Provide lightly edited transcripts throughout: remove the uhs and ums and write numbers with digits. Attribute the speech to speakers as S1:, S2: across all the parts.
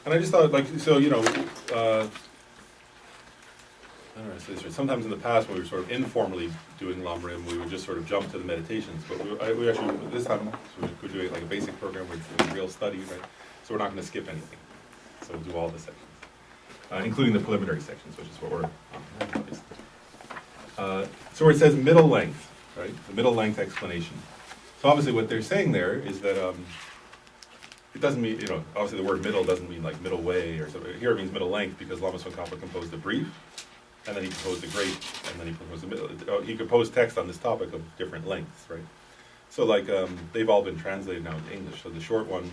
S1: And I just thought, like, so, you know, I don't know, so sometimes in the past when we were sort of informally doing Lam Rim, we would just sort of jump to the meditations. But we actually, this time, so we're doing like a basic program with real study, right? So we're not going to skip anything. So we'll do all the sections, including the preliminary sections, which is what we're on, obviously. So where it says middle length, right? The middle length explanation. So obviously what they're saying there is that it doesn't mean, you know, obviously the word middle doesn't mean like middle way or something. Here it means middle length because Lama Tsongkhapa composed a brief, and then he composed a great, and then he composed a middle. He composed text on this topic of different lengths, right? So like they've all been translated now into English. So the short one,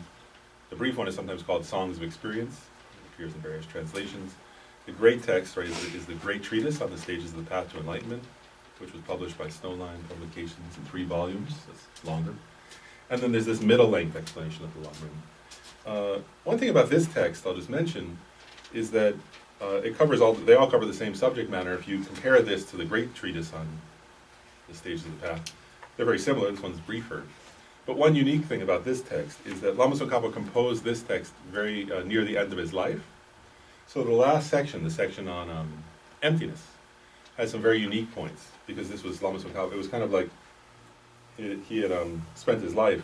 S1: the brief one is sometimes called Songs of Experience. It appears in various translations. The great text, right, is the Great Treatise on the Stages of the Path to Enlightenment, which was published by Snowline Publications in 3 volumes. That's longer. And then there's this middle-length explanation of the Lam Rim. One thing about this text I'll just mention is that it covers they all cover the same subject matter. If you compare this to the Great Treatise on the Stages of the Path, they're very similar. This one's briefer. But one unique thing about this text is that Lama Tsongkhapa composed this text very near the end of his life. So the last section, the section on emptiness, has some very unique points, because this was Lama Tsongkhapa. It was kind of like he had spent his life,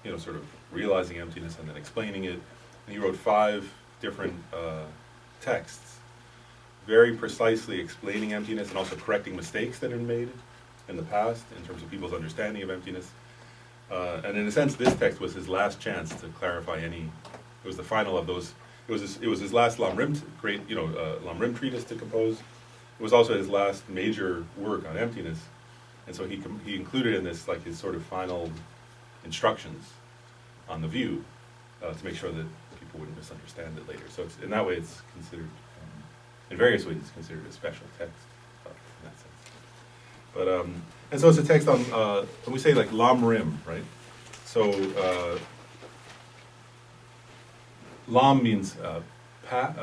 S1: you know, sort of realizing emptiness and then explaining it. And he wrote 5 different texts, very precisely explaining emptiness and also correcting mistakes that had been made in the past in terms of people's understanding of emptiness. And in a sense, this text was his last chance to clarify any. It was the final of those. It was his last Lam Rim, Lam Rim treatise to compose. It was also his last major work on emptiness, and so he included in this like his sort of final instructions on the view to make sure that people wouldn't misunderstand it later. So in that way, it's considered, in various ways, it's considered a special text in that sense. But and so it's a text on when we say like Lam Rim, right? So Lam means path,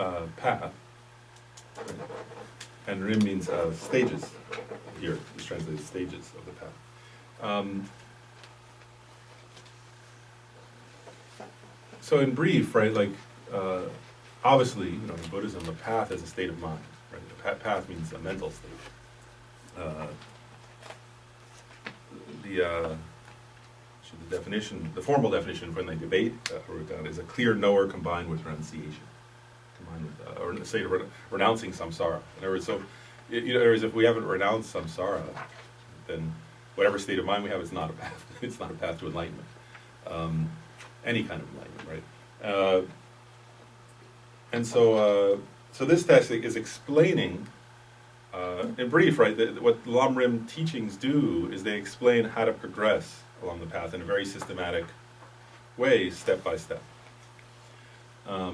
S1: right? And Rim means stages. Here, it's translated stages of the path. So in brief, right, like obviously, you know, in Buddhism, the path is a state of mind, right? The path means a mental state. The definition, the formal definition when they debate wrote down is a clear knower combined with renunciation, combined with or a state of renouncing samsara. In other words, so in other words, if we haven't renounced samsara, then whatever state of mind we have is not a path. It's not a path to enlightenment, any kind of enlightenment, right? And so, so this text is explaining. In brief, right, what Lam Rim teachings do is they explain how to progress along the path in a very systematic way, step by step. I'll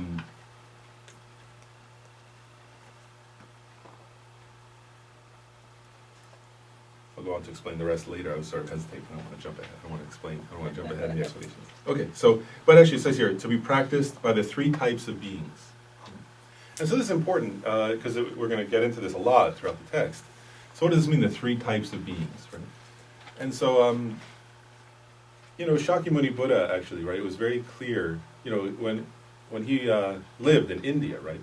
S1: go on to explain the rest later. I was sort of hesitating. I don't want to jump ahead. I don't want to explain. I don't want to jump ahead in the explanations. Okay, so, but actually it says here, to be practiced by the 3 types of beings. And so this is important because we're going to get into this a lot throughout the text. So what does this mean, the 3 types of beings, right? And so, you know, Shakyamuni Buddha actually, right, it was very clear, you know, when he lived in India, right,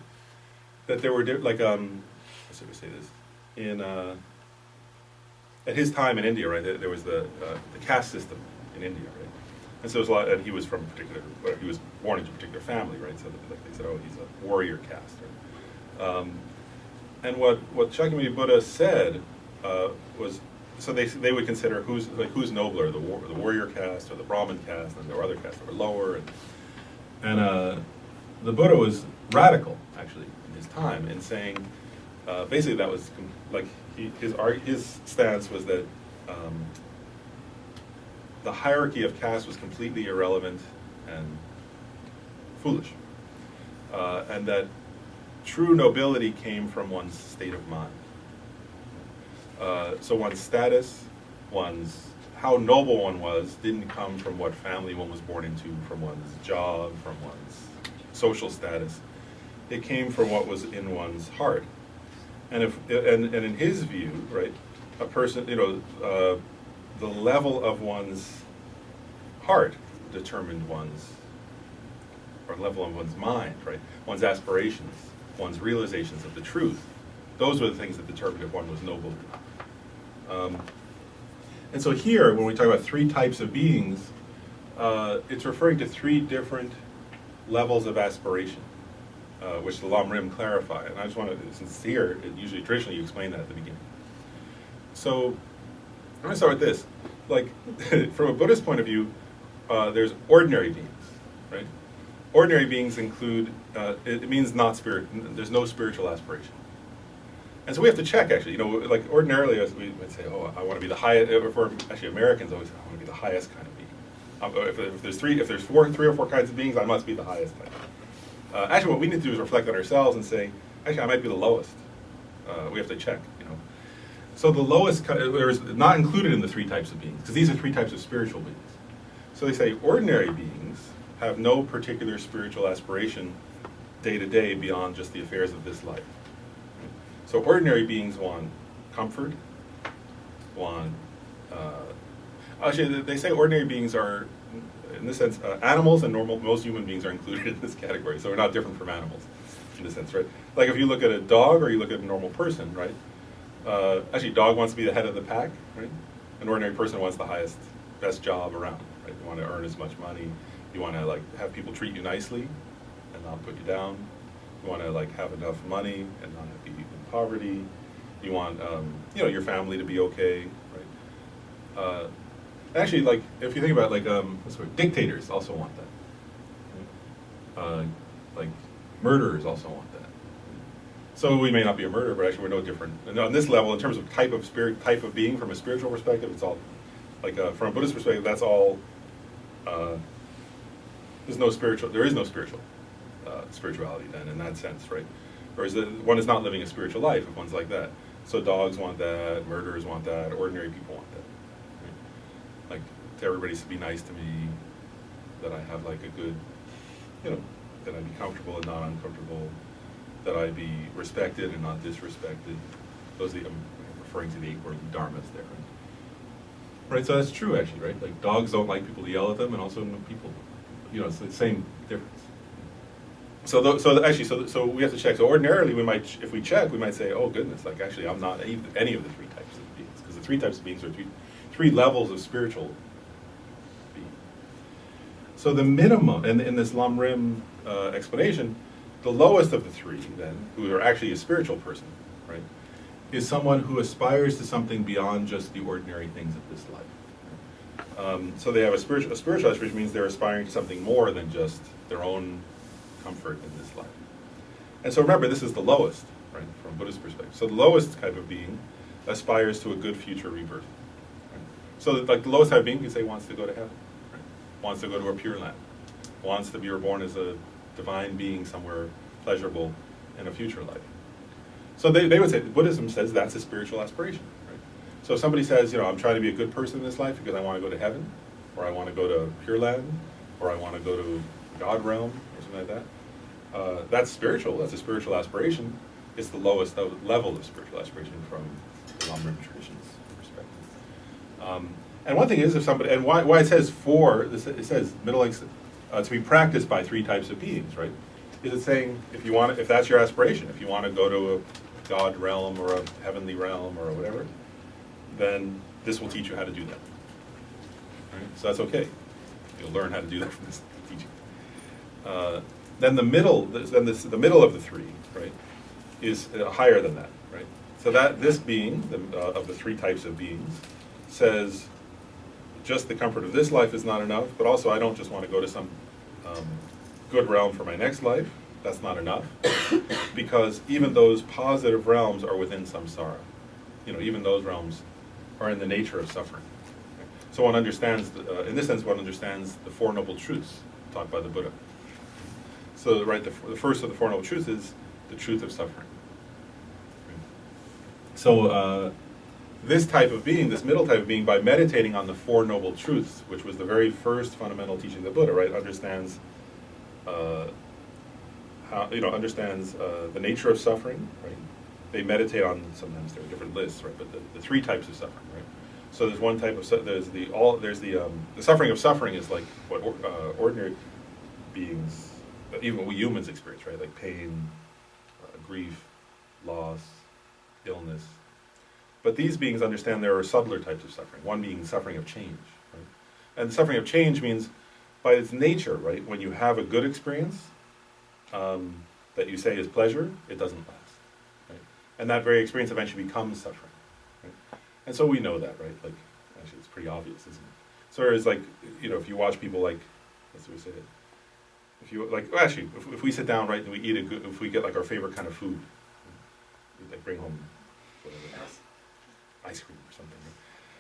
S1: that there were, like, how should we say this, in, at his time in India, right, there was the caste system in India, right? And so there was a lot, and he was from a particular, he was born into a particular family, right? So like they said, oh, he's a warrior caste, right? And what Shakyamuni Buddha said was, so they would consider who's nobler, the warrior caste or the Brahmin caste, and there were other castes that were lower, and the Buddha was radical actually in his time in saying, basically that was like his stance was that. The hierarchy of caste was completely irrelevant and foolish, and that true nobility came from one's state of mind. So one's status, how noble one was, didn't come from what family one was born into, from one's job, from one's social status. It came from what was in one's heart. And and in his view, right, a person, you know, the level of one's heart determined or level of one's mind, right? One's aspirations, one's realizations of the truth. Those were the things that determined if one was noble or not. And so here, when we talk about three types of beings, it's referring to three different levels of aspiration, which the Lam Rim clarify. And I just want to, since here, usually traditionally you explain that at the beginning. So I'm going to start with this. Like, from a Buddhist point of view, there's ordinary beings, right? Ordinary beings include, it means not spirit, there's no spiritual aspiration. And so we have to check, actually, like ordinarily we would say, oh, I want to be the highest, for actually Americans always say, I want to be the highest kind of being. If there's three or four kinds of beings, I must be the highest type. Actually, what we need to do is reflect on ourselves and say, actually, I might be the lowest. We have to check, So the lowest, is not included in the three types of beings, because these are three types of spiritual beings. So they say ordinary beings have no particular spiritual aspiration day to day beyond just the affairs of this life. So ordinary beings want comfort, actually they say ordinary beings are, in this sense, animals and most human beings are included in this category, so we're not different from animals in this sense, right? Like if you look at a dog or you look at a normal person, right? Actually, dog wants to be the head of the pack, right? An ordinary person wants the highest, best job around, right? You want to earn as much money. You want to have people treat you nicely and not put you down. You want to have enough money and not be in poverty. You want your family to be okay, right? Actually, if you think about dictators also want that. Right? Murderers also want that. So we may not be a murderer, but actually we're no different. And on this level, in terms of type of being from a spiritual perspective, it's all from a Buddhist perspective. That's all. There is no spiritual spirituality then in that sense, right? Whereas one is not living a spiritual life if one's like that. So dogs want that, murderers want that, ordinary people want that. Right? To everybody to be nice to me, that I have a good, that I be comfortable and not uncomfortable, that I be respected and not disrespected. Those I'm referring to the 8 worldly dharmas there. Right, so that's true actually, right? Dogs don't like people to yell at them, and also people, it's the same difference. So we have to check. So ordinarily, if we check, we might say, oh goodness, actually, I'm not any of the three types of beings, because the three types of beings are three levels of spiritual being. So the minimum, and in this Lam Rim explanation, the lowest of the three, then, who are actually a spiritual person, right, is someone who aspires to something beyond just the ordinary things of this life. So they have a spiritual aspiration means they're aspiring to something more than just their own comfort in this life. And so remember, this is the lowest, right, from a Buddhist perspective. So the lowest type of being aspires to a good future rebirth. Right? So the lowest type of being, you could say, wants to go to heaven, right? Wants to go to a pure land, wants to be reborn as a divine being somewhere pleasurable in a future life. So they would say, Buddhism says that's a spiritual aspiration. Right? So if somebody says, I'm trying to be a good person in this life because I want to go to heaven, or I want to go to Pure Land, or I want to go to God realm, or something like that, that's spiritual. That's a spiritual aspiration. It's the lowest level of spiritual aspiration from the Lam Rim tradition's perspective. And one thing is, if somebody, and why it says it says middle length to be practiced by three types of beings, right? Is it saying if that's your aspiration, if you want to go to a God realm or a heavenly realm or whatever, then this will teach you how to do that. Right? So that's okay. You'll learn how to do that from this teaching. Then the middle of the three, right, is higher than that, right? So that this being of the three types of beings says, just the comfort of this life is not enough, but also I don't just want to go to some good realm for my next life. That's not enough, because even those positive realms are within samsara. Even those realms are in the nature of suffering. So one understands, in this sense, one understands the Four Noble Truths taught by the Buddha. So, right, the first of the Four Noble Truths is the truth of suffering. So, this type of being, this middle type of being, by meditating on the Four Noble Truths, which was the very first fundamental teaching of the Buddha, right, understands the nature of suffering, right? They meditate on, sometimes there are different lists, right? But the three types of suffering, right? So there's one type of the suffering of suffering is like what ordinary beings even what we humans experience, right? Like pain, grief, loss, illness. But these beings understand there are subtler types of suffering, one being suffering of change. Right? And the suffering of change means, by its nature, right, when you have a good experience that you say is pleasure, it doesn't last. Right? And that very experience eventually becomes suffering. Right? And so we know that, right? Like, actually, it's pretty obvious, isn't it? So it's like, if you watch people like, let's see what we say, if you, like, well, actually, if we sit down, right, and we eat if we get like our favorite kind of food, we like bring home whatever it is, ice cream or something. Right?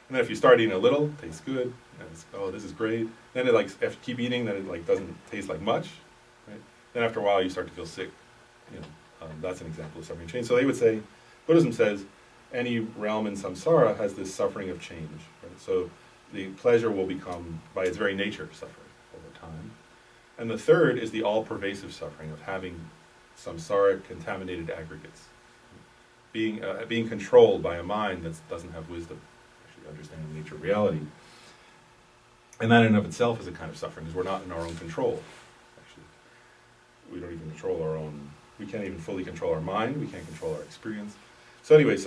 S1: And then if you start eating a little, it tastes good, and it's, oh, this is great. Then it like, if you keep eating, then it like doesn't taste like much, right? Then after a while, you start to feel sick. That's an example of suffering change. So they would say, Buddhism says, any realm in samsara has this suffering of change. Right? So the pleasure will become, by its very nature, suffering over time. And the third is the all-pervasive suffering of having samsaric contaminated aggregates, being controlled by a mind that doesn't have wisdom, actually understanding the nature of reality. And that in and of itself is a kind of suffering, because we're not in our own control. Actually, we don't even control our own. We can't even fully control our mind. We can't control our experience. So anyway,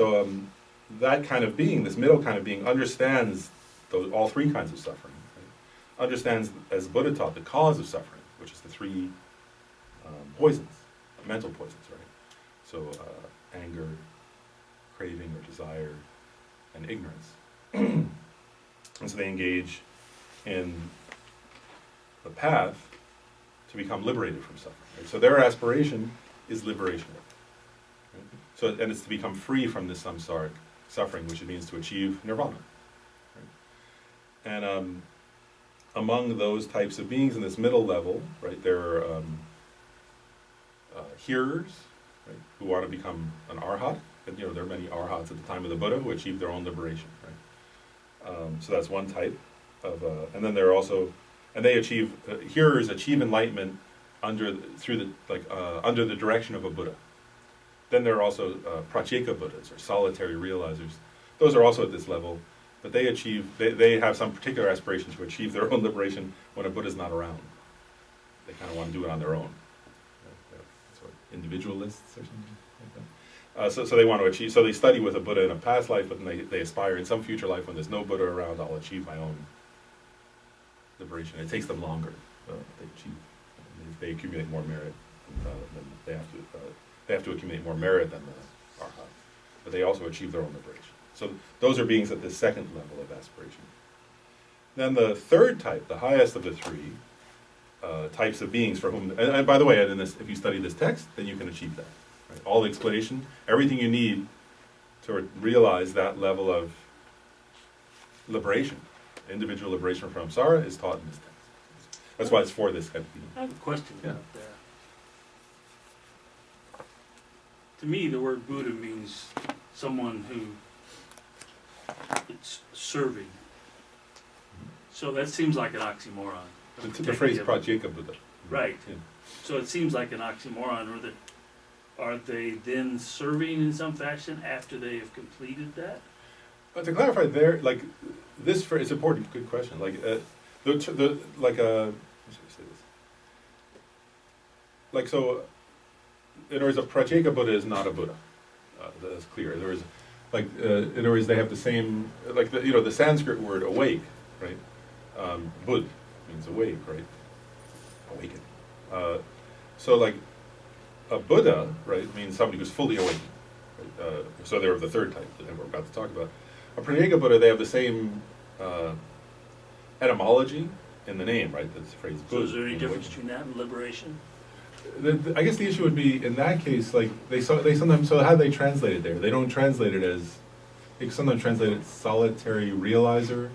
S1: that kind of being, this middle kind of being, understands all three kinds of suffering. Right? Understands, as Buddha taught, the cause of suffering, which is the three poisons, mental poisons, right? So anger, craving or desire, and ignorance. And so they engage in the path to become liberated from suffering. Right? So their aspiration is liberation. Right? So, and it's to become free from this samsaric suffering, which it means to achieve nirvana. Right? And among those types of beings in this middle level, right, there are hearers, right, who want to become an arhat. And there are many arhats at the time of the Buddha who achieved their own liberation. Right? So that's one type of, and then there are also, and they achieve, hearers achieve enlightenment under the direction of a Buddha. Then there are also pratyeka Buddhas, or solitary realizers. Those are also at this level, but they have some particular aspiration to achieve their own liberation when a Buddha's not around. They kind of want to do it on their own. Sort of individualists or something like that. So they want to achieve, so they study with a Buddha in a past life, but then they aspire in some future life when there's no Buddha around, I'll achieve my own liberation. It takes them longer. They achieve. They accumulate more merit. Then they have to accumulate more merit than the arhat, but they also achieve their own liberation. So those are beings at the second level of aspiration. Then the third type, the highest of the three types of beings for whom, and by the way, if you study this text, then you can achieve that. Right? All the explanation, everything you need to realize that level of liberation, individual liberation from samsara, is taught in this text. That's why it's for this kind of being.
S2: I have a question
S1: Yeah.
S2: about that. To me, the word Buddha means someone who it's serving. So that seems like an oxymoron.
S1: The phrase pratyeka Buddha.
S2: Right.
S1: Yeah.
S2: So it seems like an oxymoron. Are they then serving in some fashion after they have completed that?
S1: But to clarify there, like this phrase, it's important, good question. Like how should I say this? Like so, in other words, a pratyeka Buddha is not a Buddha. That's clear. In other words, in other words, they have the same, the Sanskrit word awake, right? Bud means awake, right? Awaken. So like a Buddha, right, means somebody who's fully awakened. Right? So they're of the third type that we're about to talk about. A pratyeka Buddha, they have the same etymology in the name, right? That's the phrase.
S2: So is there any difference between that and liberation?
S1: I guess the issue would be in that case, like they sometimes. So how do they translate it there? They don't translate it as. They sometimes translate it solitary realizer,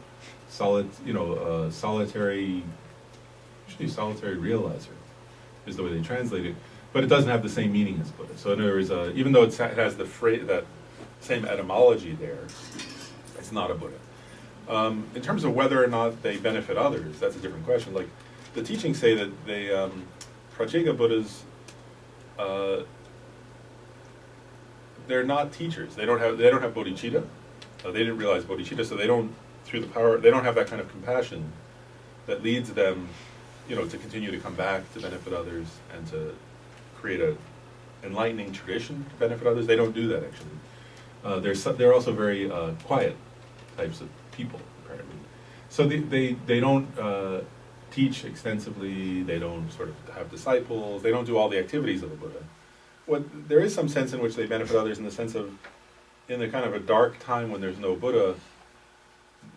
S1: solitary. Actually, solitary realizer is the way they translate it, but it doesn't have the same meaning as Buddha. So in other words, even though it has the phrase, that same etymology there, it's not a Buddha. In terms of whether or not they benefit others, that's a different question. Like the teachings say that they. Pratyeka Buddhas, they're not teachers. They don't have bodhicitta. They didn't realize bodhicitta, so they don't have that kind of compassion that leads them to continue to come back to benefit others and to create a enlightening tradition to benefit others. They don't do that, actually. They're also very quiet types of people, apparently. So they don't teach extensively, they don't sort of have disciples, they don't do all the activities of a Buddha. There is some sense in which they benefit others in the sense of, in a kind of a dark time when there's no Buddha,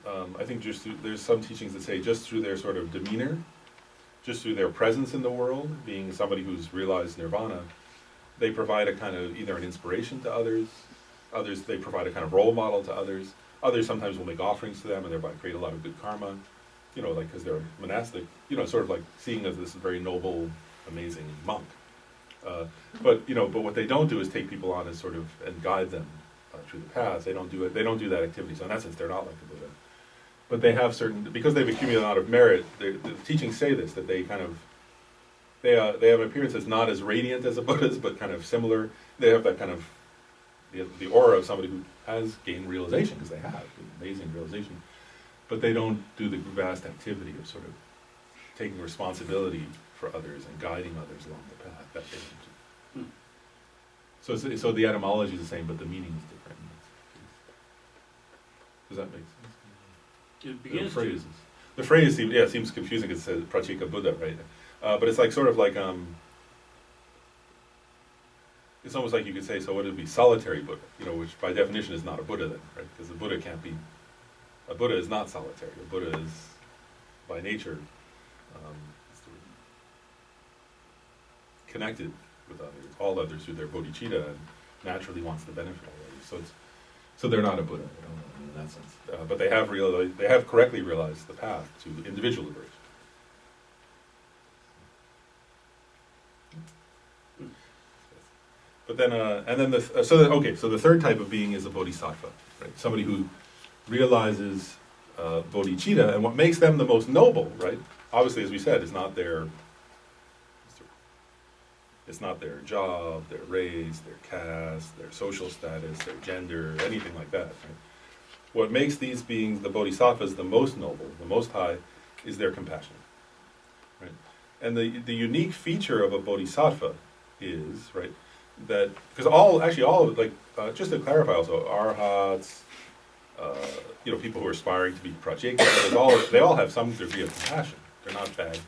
S1: I think there's some teachings that say just through their sort of demeanor, just through their presence in the world, being somebody who's realized nirvana, they provide a kind of either an inspiration to others, they provide a kind of role model to others sometimes will make offerings to them and thereby create a lot of good karma, like because they're monastic, sort of like seeing as this very noble, amazing monk. But what they don't do is take people on as sort of, and guide them through the path. They don't do it. They don't do that activity. So in that sense, they're not like the Buddha. But they have certain, because they've accumulated a lot of merit. The teachings say this, that they kind of, they have an appearance that's not as radiant as a Buddha's, but kind of similar. They have that kind of the aura of somebody who has gained realization, because they have amazing realization. But they don't do the vast activity of sort of taking responsibility for others and guiding others along the path. That they don't do. So the etymology is the same, but the meaning is different. Does that make sense?
S2: It begins
S1: The phrase seems confusing because it says Prachika Buddha, right? But it's like sort of like it's almost like you could say, so what would it be? Solitary Buddha, which by definition is not a Buddha then, right? Because a Buddha is not solitary. A Buddha is, by nature, connected with all others through their bodhicitta, and naturally wants to benefit all others. So they're not a Buddha, in that sense. But they have correctly realized the path to individual liberation. But then, so the third type of being is a bodhisattva, right? Somebody who realizes bodhicitta, and what makes them the most noble, right? Obviously, as we said, is not their job, their race, their caste, their social status, their gender, anything like that. Right? What makes these beings, the bodhisattvas, the most noble, the most high, is their compassion. Right? And the unique feature of a bodhisattva is, right, that, because all of it, just to clarify also, arhats, people who are aspiring to be pratyeka, they all have some degree of compassion. They're not bad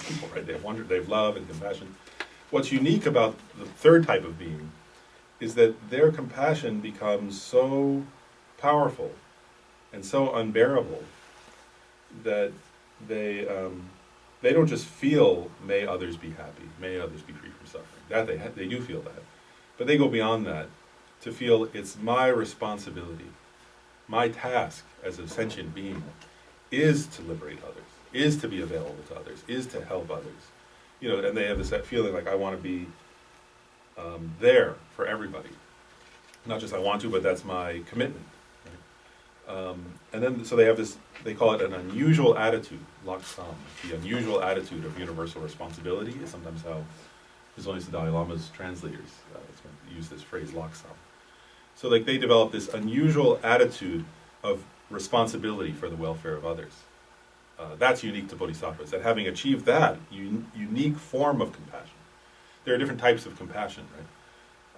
S1: people, right? They have love and compassion. What's unique about the third type of being is that their compassion becomes so powerful and so unbearable that they don't just feel, may others be happy, may others be free from suffering. That they do feel that. But they go beyond that to feel it's my responsibility, my task as a sentient being is to liberate others, is to be available to others, is to help others. And they have this feeling like I want to be there for everybody. Not just I want to, but that's my commitment. Right? And then, so they have this, they call it an unusual attitude, laksam. The unusual attitude of universal responsibility is sometimes how His Holiness the Dalai Lama's translators use this phrase, laksam. So they develop this unusual attitude of responsibility for the welfare of others. That's unique to bodhisattvas, that having achieved that unique form of compassion. There are different types of compassion,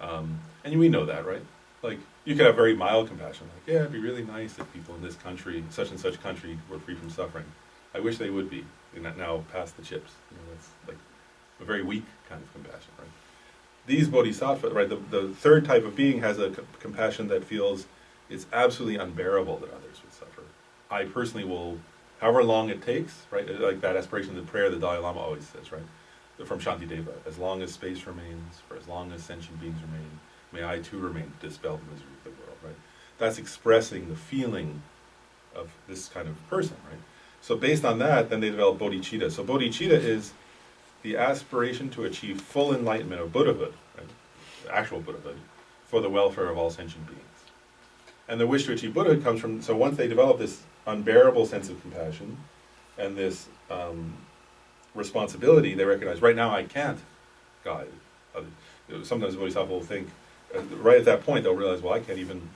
S1: right? And we know that, right? Like, you could have very mild compassion, like, yeah, it'd be really nice if people in this country, such and such country, were free from suffering. I wish they would be, and not now past the chips. That's like a very weak kind of compassion, right? These bodhisattvas, right, the third type of being has a compassion that feels it's absolutely unbearable that others would suffer. I personally will, however long it takes, right, like that aspiration, the prayer the Dalai Lama always says, right, from Shantideva, as long as space remains, for as long as sentient beings remain, may I too remain to dispel the misery of the world, right? That's expressing the feeling of this kind of person, right? So based on that, then they develop bodhicitta. So bodhicitta is the aspiration to achieve full enlightenment of Buddhahood, right? Actual Buddhahood, for the welfare of all sentient beings. And the wish to achieve Buddhahood comes from, so once they develop this unbearable sense of compassion and this responsibility, they recognize, right now I can't guide others. Sometimes the bodhisattva will think, right at that point, they'll realize, well, I can't even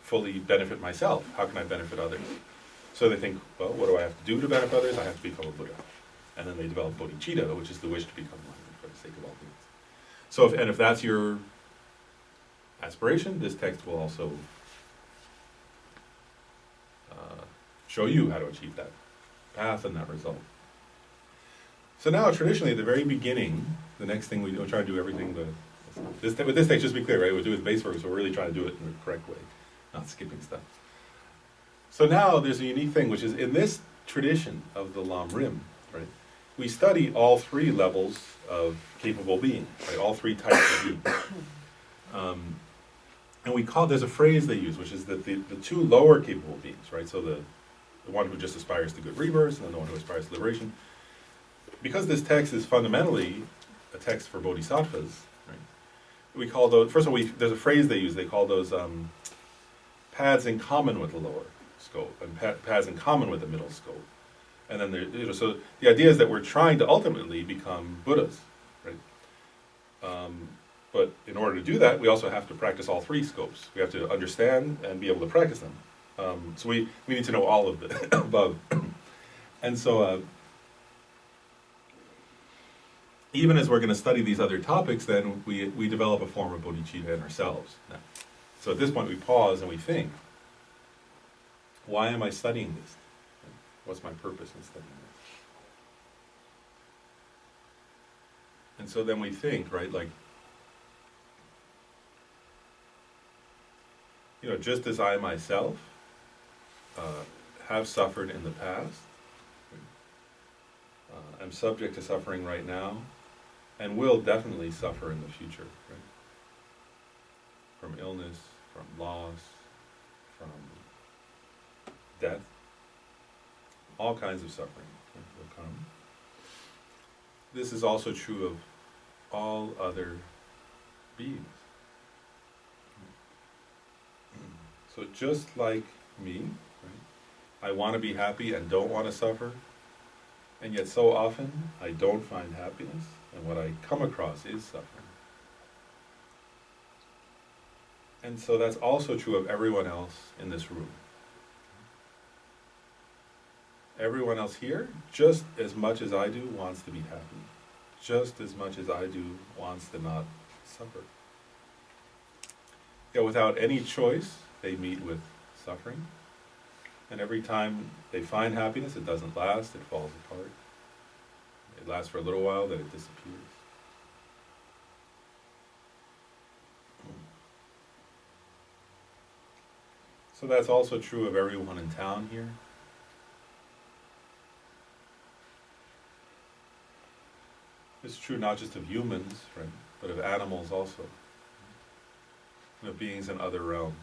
S1: fully benefit myself. How can I benefit others? So they think, well, what do I have to do to benefit others? I have to become a Buddha. And then they develop bodhicitta, which is the wish to become enlightened for the sake of all things. So, if that's your aspiration, this text will also show you how to achieve that path and that result. So now, traditionally, at the very beginning, the next thing we'll try to do everything with this text, just to be clear, right? We'll do it with base work, so we're really trying to do it in the correct way, not skipping stuff. So now there's a unique thing, which is in this tradition of the Lam Rim, right? We study all three levels of capable being, right? All three types of being. And we call, there's a phrase they use, which is that the two lower capable beings, right? So the one who just aspires to good rebirth, and then the one who aspires to liberation. Because this text is fundamentally a text for bodhisattvas, right? We call those, first of all, there's a phrase they use, they call those paths in common with the lower scope, and paths in common with the middle scope. And then there, so the idea is that we're trying to ultimately become Buddhas, right? But in order to do that, we also have to practice all three scopes. We have to understand and be able to practice them. So we need to know all of the above. And so even as we're going to study these other topics, then we develop a form of bodhicitta in ourselves. Now, so at this point we pause and we think, why am I studying this? What's my purpose in studying this? And so then we think, right, like, just as I myself have suffered in the past, I'm subject to suffering right now, and will definitely suffer in the future, right? From illness, from loss, from death, all kinds of suffering will come. This is also true of all other beings. So just like me, right, I want to be happy and don't want to suffer, and yet so often I don't find happiness, and what I come across is suffering. And so that's also true of everyone else in this room. Everyone else here, just as much as I do, wants to be happy. Just as much as I do, wants to not suffer. Yet without any choice, they meet with suffering. And every time they find happiness, it doesn't last, it falls apart. It lasts for a little while, then it disappears. So that's also true of everyone in town here. It's true not just of humans, right, but of animals also, and of beings in other realms.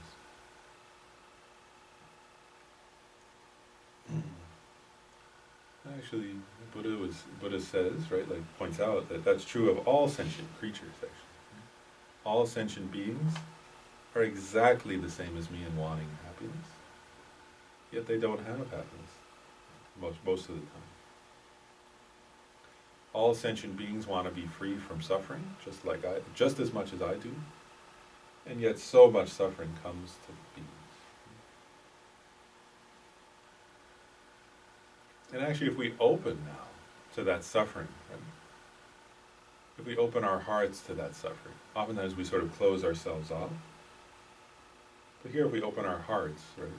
S1: Actually, Buddha says, right, like points out that that's true of all sentient creatures, actually. All sentient beings are exactly the same as me in wanting happiness, yet they don't have happiness most of the time. All sentient beings want to be free from suffering, just as much as I do, and yet so much suffering comes to beings. And actually, if we open now to that suffering, right? If we open our hearts to that suffering, oftentimes we sort of close ourselves off. But here, if we open our hearts, right?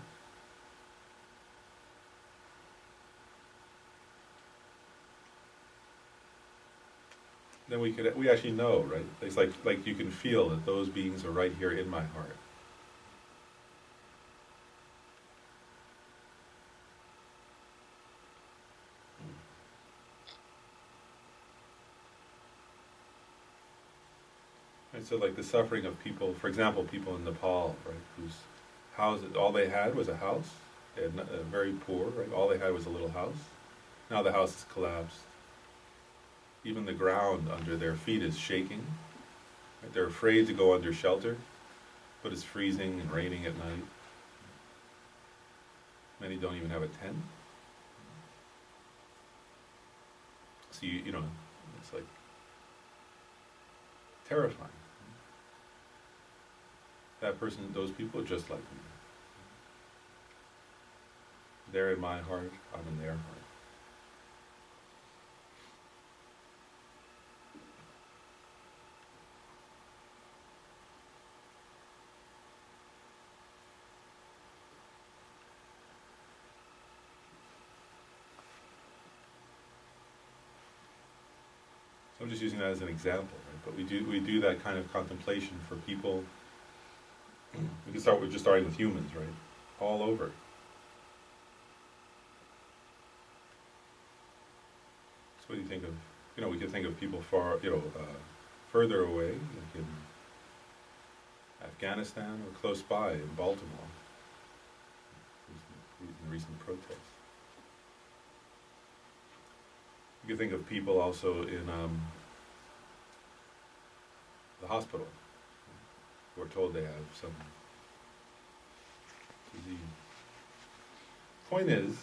S1: Then we actually know, right? It's like you can feel that those beings are right here in my heart. Right, so like the suffering of people, for example, people in Nepal, right, whose house, all they had was a house. They had very poor, right? All they had was a little house. Now the house has collapsed. Even the ground under their feet is shaking. Right? They're afraid to go under shelter, but it's freezing and raining at night. Many don't even have a tent. So it's like terrifying. Those people are just like me. They're in my heart, I'm in their heart. just using that as an example, right? But we do that kind of contemplation for people. We can start with just starting with humans, right? All over. So what do you think of, we could think of people far, further away, like in Afghanistan or close by in Baltimore, in recent protests. You could think of people also in the hospital who are told they have some disease. Point is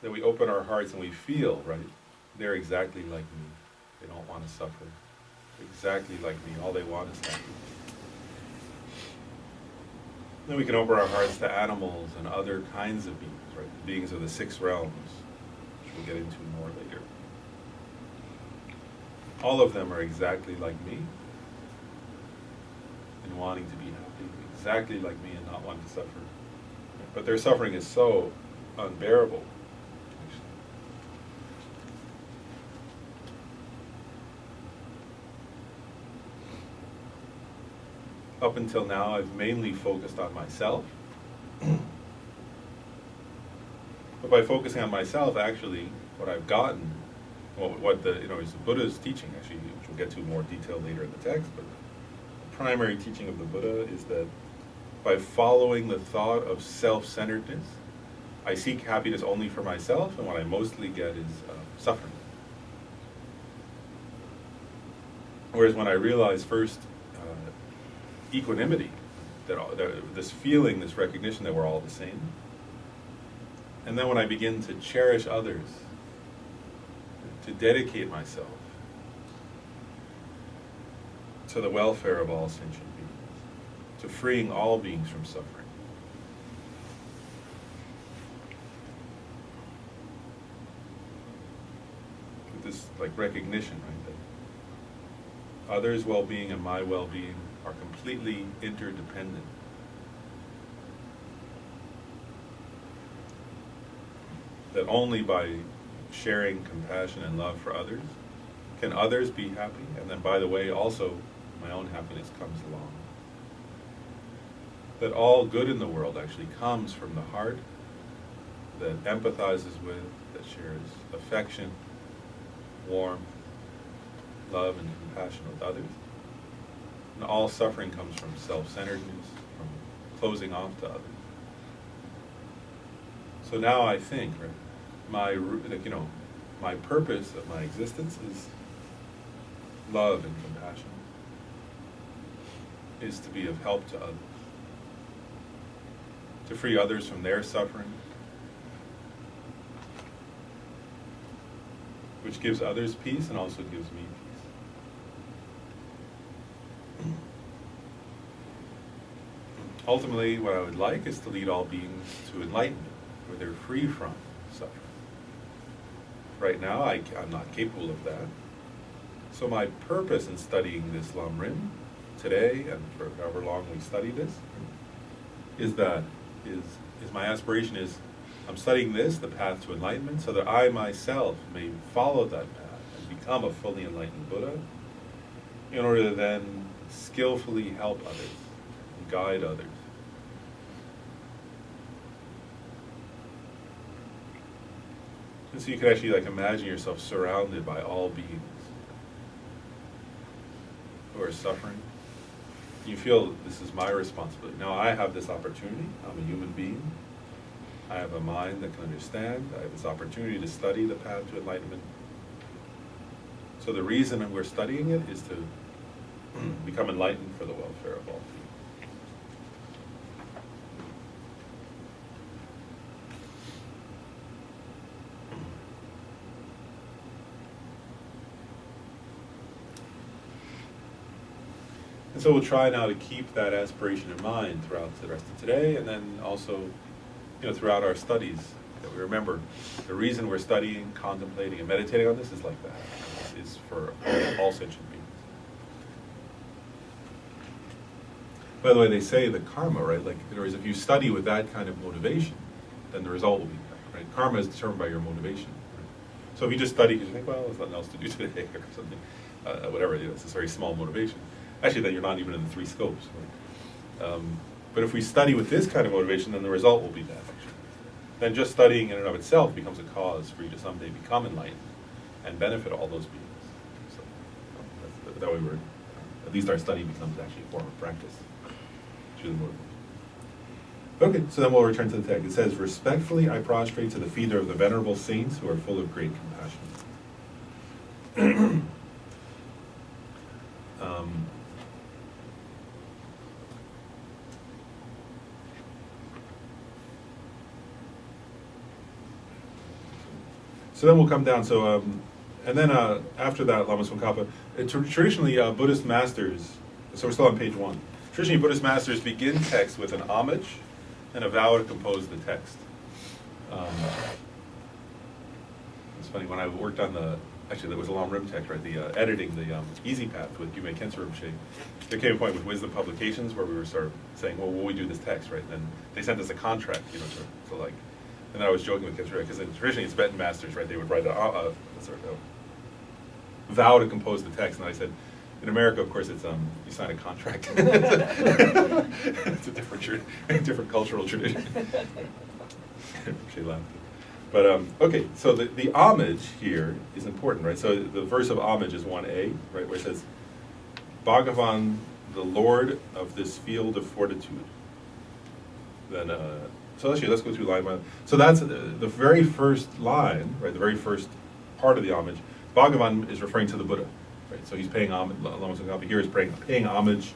S1: that we open our hearts and we feel, right? They're exactly like me. They don't want to suffer. Exactly like me. All they want is happiness. Then we can open our hearts to animals and other kinds of beings, right? The beings of the 6 realms, which we'll get into more later. All of them are exactly like me in wanting to be happy, exactly like me in not wanting to suffer. But their suffering is so unbearable. Up until now, I've mainly focused on myself. But by focusing on myself, actually, what I've gotten, what is the Buddha's teaching, actually, which we'll get to in more detail later in the text, but the primary teaching of the Buddha is that by following the thought of self-centeredness, I seek happiness only for myself, and what I mostly get is suffering. Whereas when I realize first equanimity, this feeling, this recognition that we're all the same, and then when I begin to cherish others, to dedicate myself to the welfare of all sentient beings, to freeing all beings from suffering, with this recognition, right, that others' well-being and my well-being are completely interdependent. That only by sharing compassion and love for others can others be happy, and then, by the way, also my own happiness comes along. That all good in the world actually comes from the heart that empathizes with, that shares affection, warmth, love, and compassion with others. And all suffering comes from self-centeredness, from closing off to others. So now I think, right, my purpose of my existence is love and compassion, is to be of help to others, to free others from their suffering, which gives others peace and also gives me peace. Ultimately, what I would like is to lead all beings to enlightenment, where they're free from suffering. Right now, I'm not capable of that. So my purpose in studying this Lamrim today, and for however long we study this, is my aspiration is, I'm studying this, the path to enlightenment, so that I myself may follow that path and become a fully enlightened Buddha, in order to then skillfully help others and guide others. And so you can actually imagine yourself surrounded by all beings who are suffering. You feel this is my responsibility. Now I have this opportunity. I'm a human being. I have a mind that can understand. I have this opportunity to study the path to enlightenment. So the reason we're studying it is to become enlightened for the welfare of all people. And so we'll try now to keep that aspiration in mind throughout the rest of today, and then also, throughout our studies, that we remember the reason we're studying, contemplating, and meditating on this is like that. Is for all sentient beings. By the way, they say the karma, right? In other words, if you study with that kind of motivation, then the result will be that, right? Karma is determined by your motivation. Right? So if you just study because you think, well, there's nothing else to do today or something, whatever, it's a very small motivation. Actually, then you're not even in the three scopes. Right? But if we study with this kind of motivation, then the result will be that. Actually. Then just studying in and of itself becomes a cause for you to someday become enlightened and benefit all those beings. So that way we're, at least our study becomes actually a form of practice through the motivation. Okay, so then we'll return to the text. It says, "Respectfully I prostrate to the feet of the venerable saints who are full of great compassion." So then we'll come down. So, and then after that, Lama Tsongkhapa, traditionally Buddhist masters. So we're still on page 1. Traditionally, Buddhist masters begin text with an homage and a vow to compose the text. It's funny, when I worked on actually there was a Lam Rim text, right, editing the Easy Path with Yume Khensa Rinpoche, there came a point with Wisdom Publications where we were sort of saying, well, will we do this text, right? And then they sent us a contract, to like, and I was joking with Khensa, because traditionally it's Tibetan masters, right, they would write a sort of vow to compose the text, and I said, in America, of course, it's you sign a contract. It's a different cultural tradition. She laughed. But okay, so the homage here is important, right? So the verse of homage is 1a, right, where it says, "Bhagavan, the Lord of this field of fortitude." Then, so let's go through line by line. So that's the very first line, right? The very first part of the homage. Bhagavan is referring to the Buddha. Right, so he's paying homage. Lama Tsongkhapa here is paying homage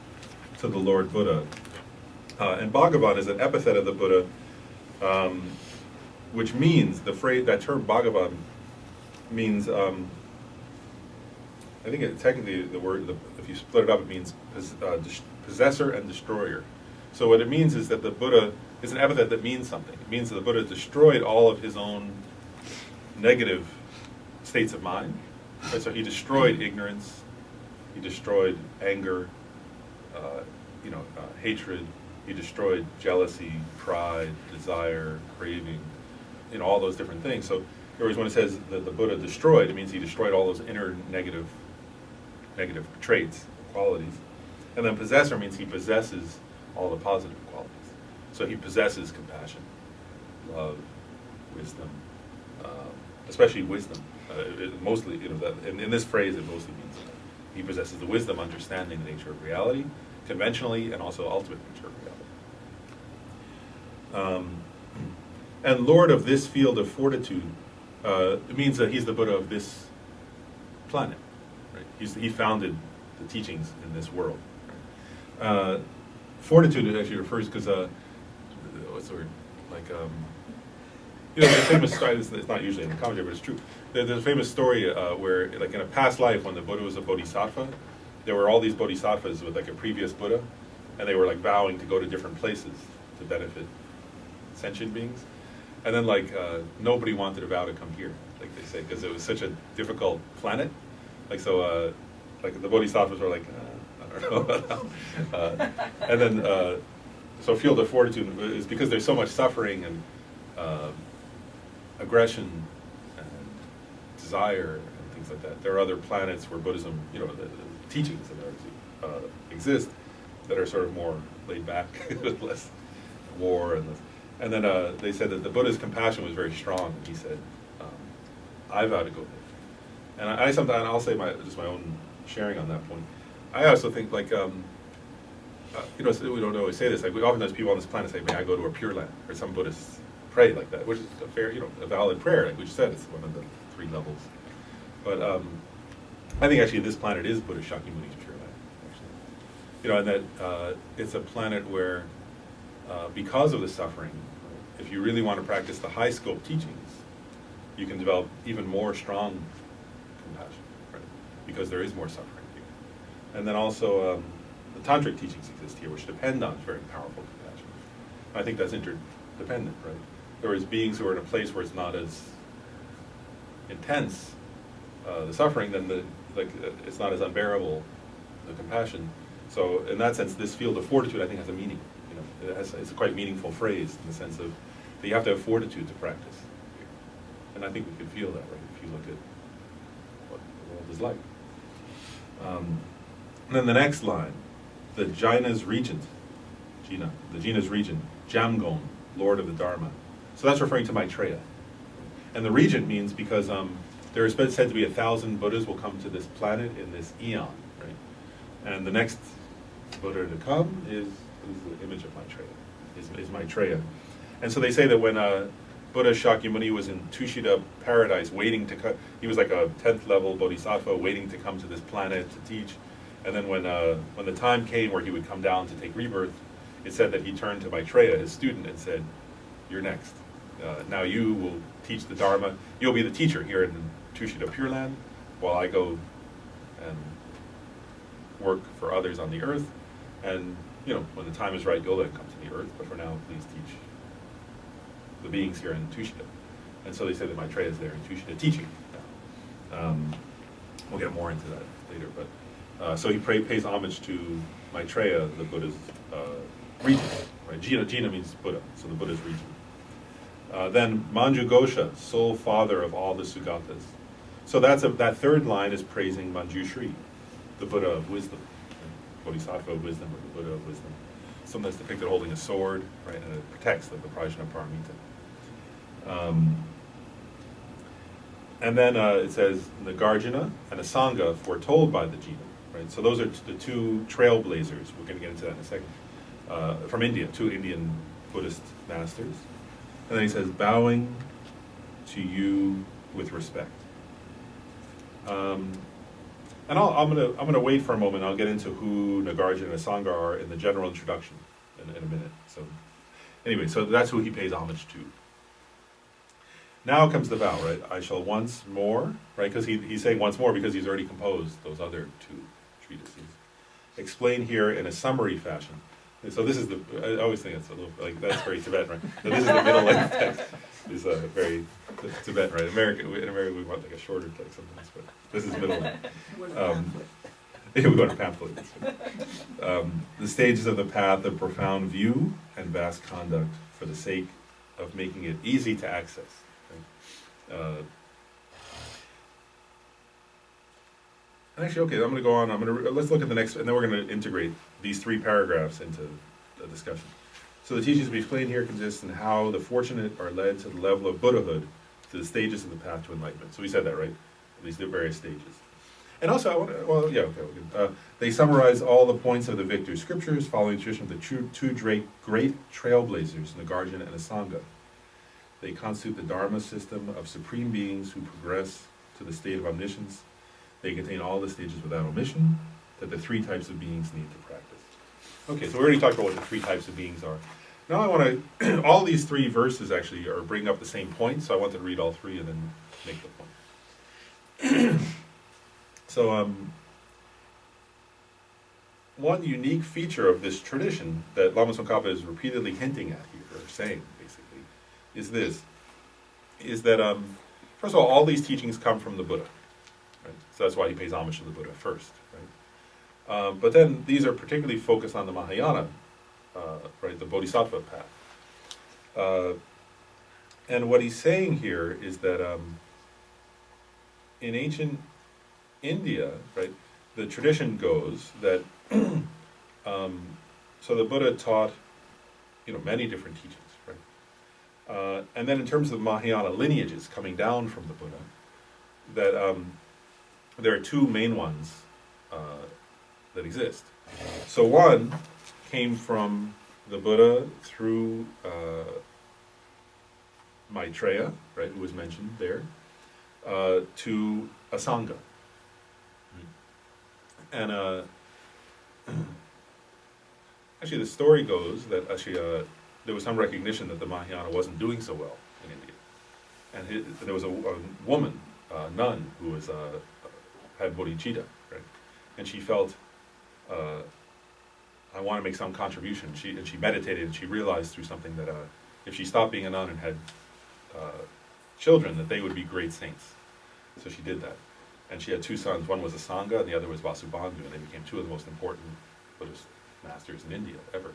S1: to the Lord Buddha, and Bhagavan is an epithet of the Buddha, which means that term Bhagavan means. I think technically the word, if you split it up, it means possessor and destroyer. So what it means is that the Buddha is an epithet that means something. It means that the Buddha destroyed all of his own negative states of mind. Right, so he destroyed ignorance, he destroyed anger, hatred, he destroyed jealousy, pride, desire, craving, all those different things. So when it says that the Buddha destroyed, it means he destroyed all those inner negative traits, qualities. And then possessor means he possesses all the positive qualities. So he possesses compassion, love, wisdom, especially wisdom. Mostly, in this phrase, it mostly means he possesses the wisdom, understanding the nature of reality, conventionally, and also ultimate nature of reality. And Lord of this field of fortitude, it means that he's the Buddha of this planet. Right? He founded the teachings in this world. Right? Fortitude actually refers because what's the word? Like. The famous story, it's not usually in the commentary, but it's true. There's a famous story where, like in a past life, when the Buddha was a Bodhisattva, there were all these Bodhisattvas with like a previous Buddha, and they were like vowing to go to different places to benefit sentient beings. And then nobody wanted to vow to come here, like they say, because it was such a difficult planet. Like so, like the Bodhisattvas were like, I don't know. And then, so field of fortitude is because there's so much suffering and aggression and desire and things like that. There are other planets where Buddhism, the teachings that exist that are sort of more laid back with less war and less. And then they said that the Buddha's compassion was very strong. And he said, "I vow to go there." And I sometimes, I'll say just my own sharing on that point. I also think we don't always say this. Like we oftentimes people on this planet say, "May I go to a Pure Land?" Or some Buddhists pray like that, which is a fair, a valid prayer. Like we just said, it's one of the 3 levels. But I think actually this planet is Buddha Shakyamuni's Pure Land. Actually, and that it's a planet where, because of the suffering, if you really want to practice the high scope teachings, you can develop even more strong compassion, right? Because there is more suffering here. And then also the tantric teachings exist here, which depend on very powerful compassion. I think that's interdependent, right? There is beings who are in a place where it's not as intense, the suffering, then it's not as unbearable, the compassion. So in that sense, this field of fortitude, I think, has a meaning. It's a quite meaningful phrase in the sense of that you have to have fortitude to practice. And I think we can feel that, right? If you look at what the world is like. And then the next line, the Jina's regent, the Jina's regent, Jamgon, Lord of the Dharma. So that's referring to Maitreya. And the regent means because there is said to be 1,000 Buddhas will come to this planet in this eon, right? And the next Buddha to come is the image of Maitreya, is Maitreya. And so they say that when Buddha Shakyamuni was in Tushita paradise waiting to he was like a 10th level Bodhisattva waiting to come to this planet to teach. And then when the time came where he would come down to take rebirth, it said that he turned to Maitreya, his student, and said, "You're next. Now you will teach the Dharma. You'll be the teacher here in Tushita Pure Land, while I go and work for others on the earth. And when the time is right, you'll then come to the earth. But for now, please teach the beings here in Tushita." And so they say that Maitreya is there in Tushita teaching. We'll get more into that later, but so he pays homage to Maitreya, the Buddha's regent. Right? Jina means Buddha, so the Buddha's regent. Then Manjughosha, sole father of all the Sugatas. So that third line is praising Manjushri, the Buddha of wisdom, right? Bodhisattva of wisdom, or the Buddha of wisdom. Sometimes depicted holding a sword, right, and it protects the Prajna Paramita. And then it says Nagarjuna and Asanga foretold by the Jina. Right? So those are the two trailblazers. We're going to get into that in a second. From India, two Indian Buddhist masters. And then he says, bowing to you with respect. And I'm gonna wait for a moment. I'll get into who Nagarjuna and Asanga are in the general introduction in a minute. So anyway, so that's who he pays homage to. Now comes the vow, right? I shall once more, right? Because he's saying once more because he's already composed those other two treatises. Explain here in a summary fashion. And so this is I always think it's a little, like, that's very Tibetan, right? So this is the middle length text. Is very Tibetan, right? In America we want like a shorter text sometimes, but this is middle length. We want a pamphlet. The stages of the path of profound view and vast conduct for the sake of making it easy to access. Right? Actually, okay, I'm going to go on. Let's look at the next, and then we're going to integrate these three paragraphs into the discussion. So the teachings to be explained here consist in how the fortunate are led to the level of Buddhahood, to the stages of the path to enlightenment. So we said that, right? These various stages. And also, they summarize all the points of the victor scriptures, following the tradition of the two great trailblazers, Nagarjuna and Asanga. They constitute the Dharma system of supreme beings who progress to the state of omniscience. They contain all the stages without omission that the three types of beings need to practice. Okay, so we already talked about what the three types of beings are. Now I want to, all these three verses actually are bringing up the same point, so I wanted to read all three and then make the point. So one unique feature of this tradition that Lama Tsongkhapa is repeatedly hinting at here, or saying basically, is that first of all these teachings come from the Buddha. Right? So that's why he pays homage to the Buddha first. Right? But then these are particularly focused on the Mahayana, right, the Bodhisattva path. And what he's saying here is that in ancient India, right, the tradition goes that so the Buddha taught, many different teachings, right? And then in terms of Mahayana lineages coming down from the Buddha, that there are two main ones that exist. So one came from the Buddha through Maitreya, right, who was mentioned there, to Asanga. And actually the story goes that there was some recognition that the Mahayana wasn't doing so well in India. And there was a woman, nun, who was had bodhicitta, right? And she felt, I want to make some contribution. She meditated, and she realized through something that if she stopped being a nun and had children, that they would be great saints. So she did that. And she had two sons. One was Asanga, and the other was Vasubandhu, and they became two of the most important Buddhist masters in India ever.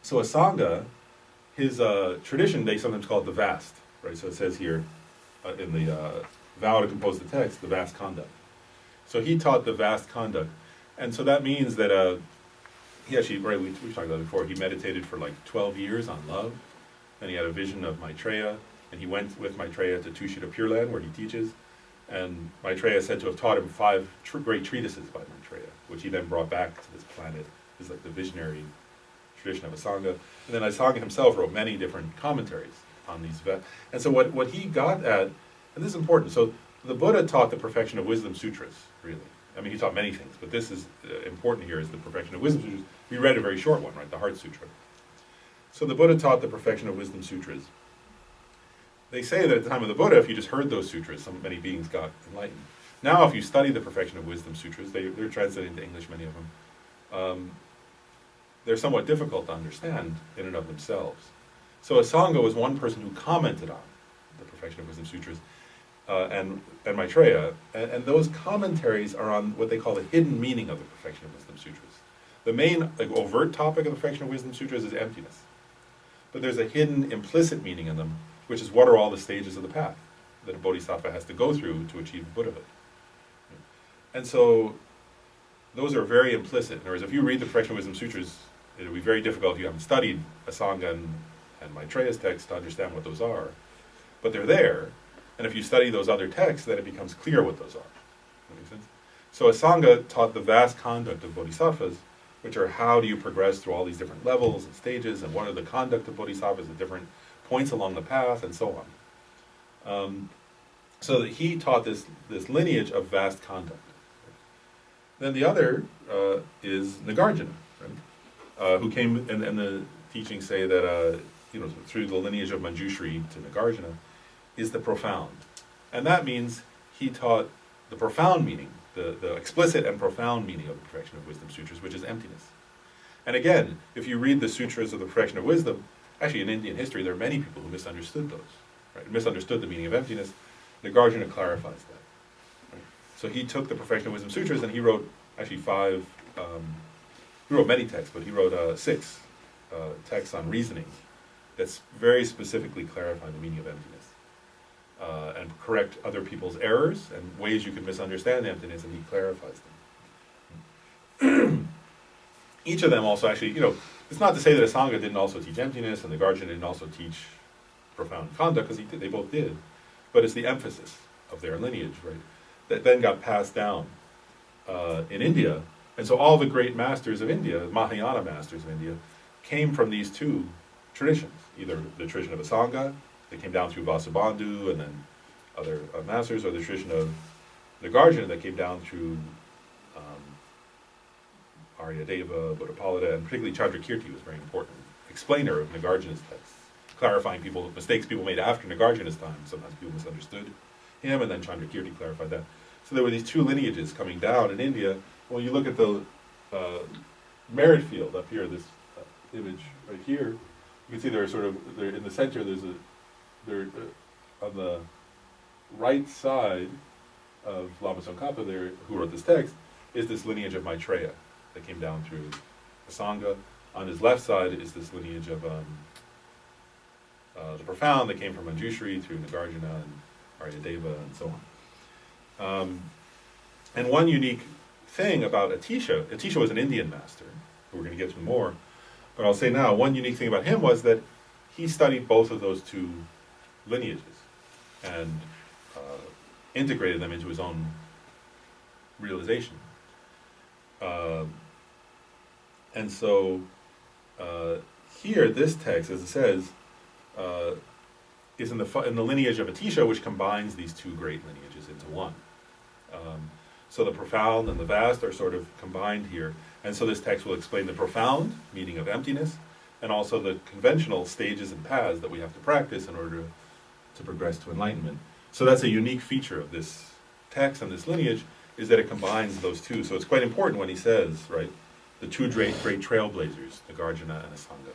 S1: So Asanga, his tradition, they sometimes call it the vast, right? So it says here in the vow to compose the text, the vast conduct. So he taught the vast conduct. And so that means that he actually, right, we've talked about it before, he meditated for like 12 years on love, and he had a vision of Maitreya, and he went with Maitreya to Tushita Pure Land, where he teaches, and Maitreya is said to have taught him 5 great treatises by Maitreya, which he then brought back to this planet. Is like the visionary tradition of Asanga. And then Asanga himself wrote many different commentaries on these. And so what he got at, and this is important, so the Buddha taught the Perfection of Wisdom Sutras, really. I mean, he taught many things, but this is important here, is the Perfection of Wisdom Sutras. We read a very short one, right, the Heart Sutra. So the Buddha taught the Perfection of Wisdom Sutras. They say that at the time of the Buddha, if you just heard those sutras, so many beings got enlightened. Now, if you study the Perfection of Wisdom Sutras, they're translated into English, many of them, they're somewhat difficult to understand in and of themselves. So Asanga was one person who commented on the Perfection of Wisdom Sutras, and Maitreya, and those commentaries are on what they call the hidden meaning of the Perfection of Wisdom Sutras. The main overt topic of the Perfection of Wisdom Sutras is emptiness, but there's a hidden implicit meaning in them, which is what are all the stages of the path that a bodhisattva has to go through to achieve Buddhahood. And so those are very implicit. In other words, if you read the Perfection of Wisdom Sutras, it'll be very difficult if you haven't studied Asanga and Maitreya's texts to understand what those are. But they're there, and if you study those other texts, then it becomes clear what those are. That makes sense? So Asanga taught the vast conduct of bodhisattvas, which are how do you progress through all these different levels and stages, and what are the conduct of bodhisattvas at different points along the path, and so on. So that he taught this lineage of vast conduct. Then the other is Nagarjuna, right? Who came, and the teachings say that through the lineage of Manjushri to Nagarjuna is the profound, and that means he taught the profound meaning, the explicit and profound meaning of the Perfection of Wisdom Sutras, which is emptiness. And again, if you read the sutras of the Perfection of Wisdom, actually in Indian history there are many people who misunderstood those, right? Misunderstood the meaning of emptiness. Nagarjuna clarifies that. Right? So he took the Perfection of Wisdom Sutras and he wrote actually 5. He wrote many texts, but he wrote 6 texts on reasoning that's very specifically clarifying the meaning of emptiness. And correct other people's errors and ways you can misunderstand emptiness, and he clarifies them. Each of them also actually, it's not to say that Asanga didn't also teach emptiness and the Nagarjuna didn't also teach profound conduct, because they both did, but it's the emphasis of their lineage, right, that then got passed down in India. And so all the great masters of India, Mahayana masters of India, came from these 2 traditions, either the tradition of Asanga, that came down through Vasubandhu and then other masters, or the tradition of Nagarjuna that came down through Aryadeva, Buddhapalita, and particularly Chandrakirti was a very important explainer of Nagarjuna's texts, clarifying mistakes people made after Nagarjuna's time. Sometimes people misunderstood him, and then Chandrakirti clarified that. So there were these 2 lineages coming down in India. When you look at the merit field up here, this image right here, you can see they're in the center. On the right side of Lama Tsongkhapa there, who wrote this text, is this lineage of Maitreya that came down through Asanga. On his left side is this lineage of the profound that came from Manjushri through Nagarjuna and Aryadeva and so on. And one unique thing about Atisha was an Indian master, who we're going to get to more, but I'll say now, one unique thing about him was that he studied both of those 2 lineages and integrated them into his own realization. And so here, this text, as it says, is in the lineage of Atisha, which combines these 2 great lineages into one. So the profound and the vast are sort of combined here. And so this text will explain the profound meaning of emptiness, and also the conventional stages and paths that we have to practice in order to progress to enlightenment. So that's a unique feature of this text and this lineage, is that it combines those 2. So it's quite important when he says, right, the 2 great trailblazers, Nagarjuna and Asanga.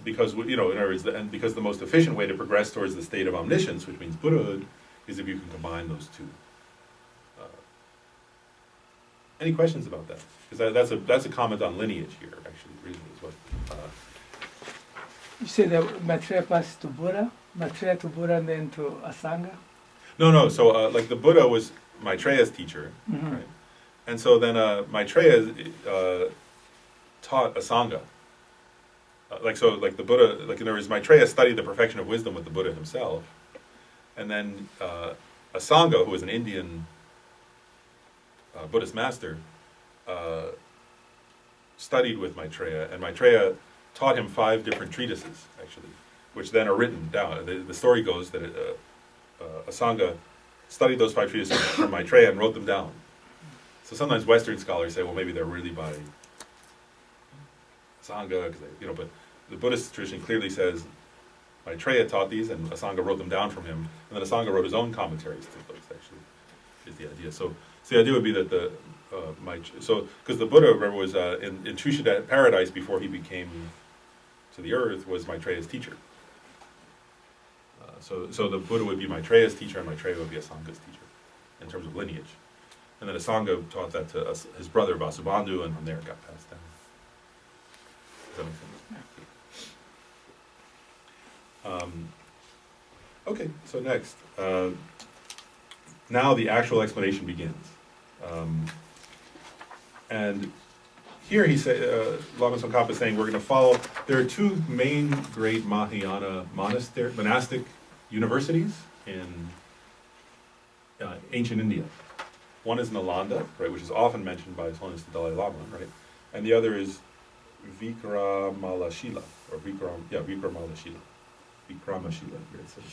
S1: Because, in other words, because the most efficient way to progress towards the state of omniscience, which means Buddhahood, is if you can combine those 2. Any questions about that? Because that's a comment on lineage here, actually, really, is what.
S3: You say that Maitreya passed to Buddha, Maitreya to Buddha, and then to Asanga.
S1: No. So like the Buddha was Maitreya's teacher,
S3: Mm-hmm.
S1: right? And so then Maitreya taught Asanga. Like the Buddha, like in other words, Maitreya studied the perfection of wisdom with the Buddha himself, and then Asanga, who was an Indian Buddhist master, studied with Maitreya, and Maitreya taught him 5 different treatises, actually, which then are written down. The story goes that Asanga studied those 5 treatises from Maitreya and wrote them down. So sometimes Western scholars say, well, maybe they're really by Asanga, but the Buddhist tradition clearly says Maitreya taught these, and Asanga wrote them down from him, and then Asanga wrote his own commentaries to those. Actually, is the idea. So the idea would be that because the Buddha, remember, was in Trishita paradise before he became to the earth, was Maitreya's teacher. So the Buddha would be Maitreya's teacher, and Maitreya would be Asanga's teacher in terms of lineage. And then Asanga taught that to his brother Vasubandhu, and from there it got passed down. Does that make sense? Okay, so next. Now the actual explanation begins. And here he Lama Tsongkhapa is saying we're going to follow. There are 2 main great Mahayana monastic universities in ancient India. One is Nalanda, right, which is often mentioned by His Holiness the Dalai Lama, right, and the other is Vikramalashila, or Vikramashila. Here it says.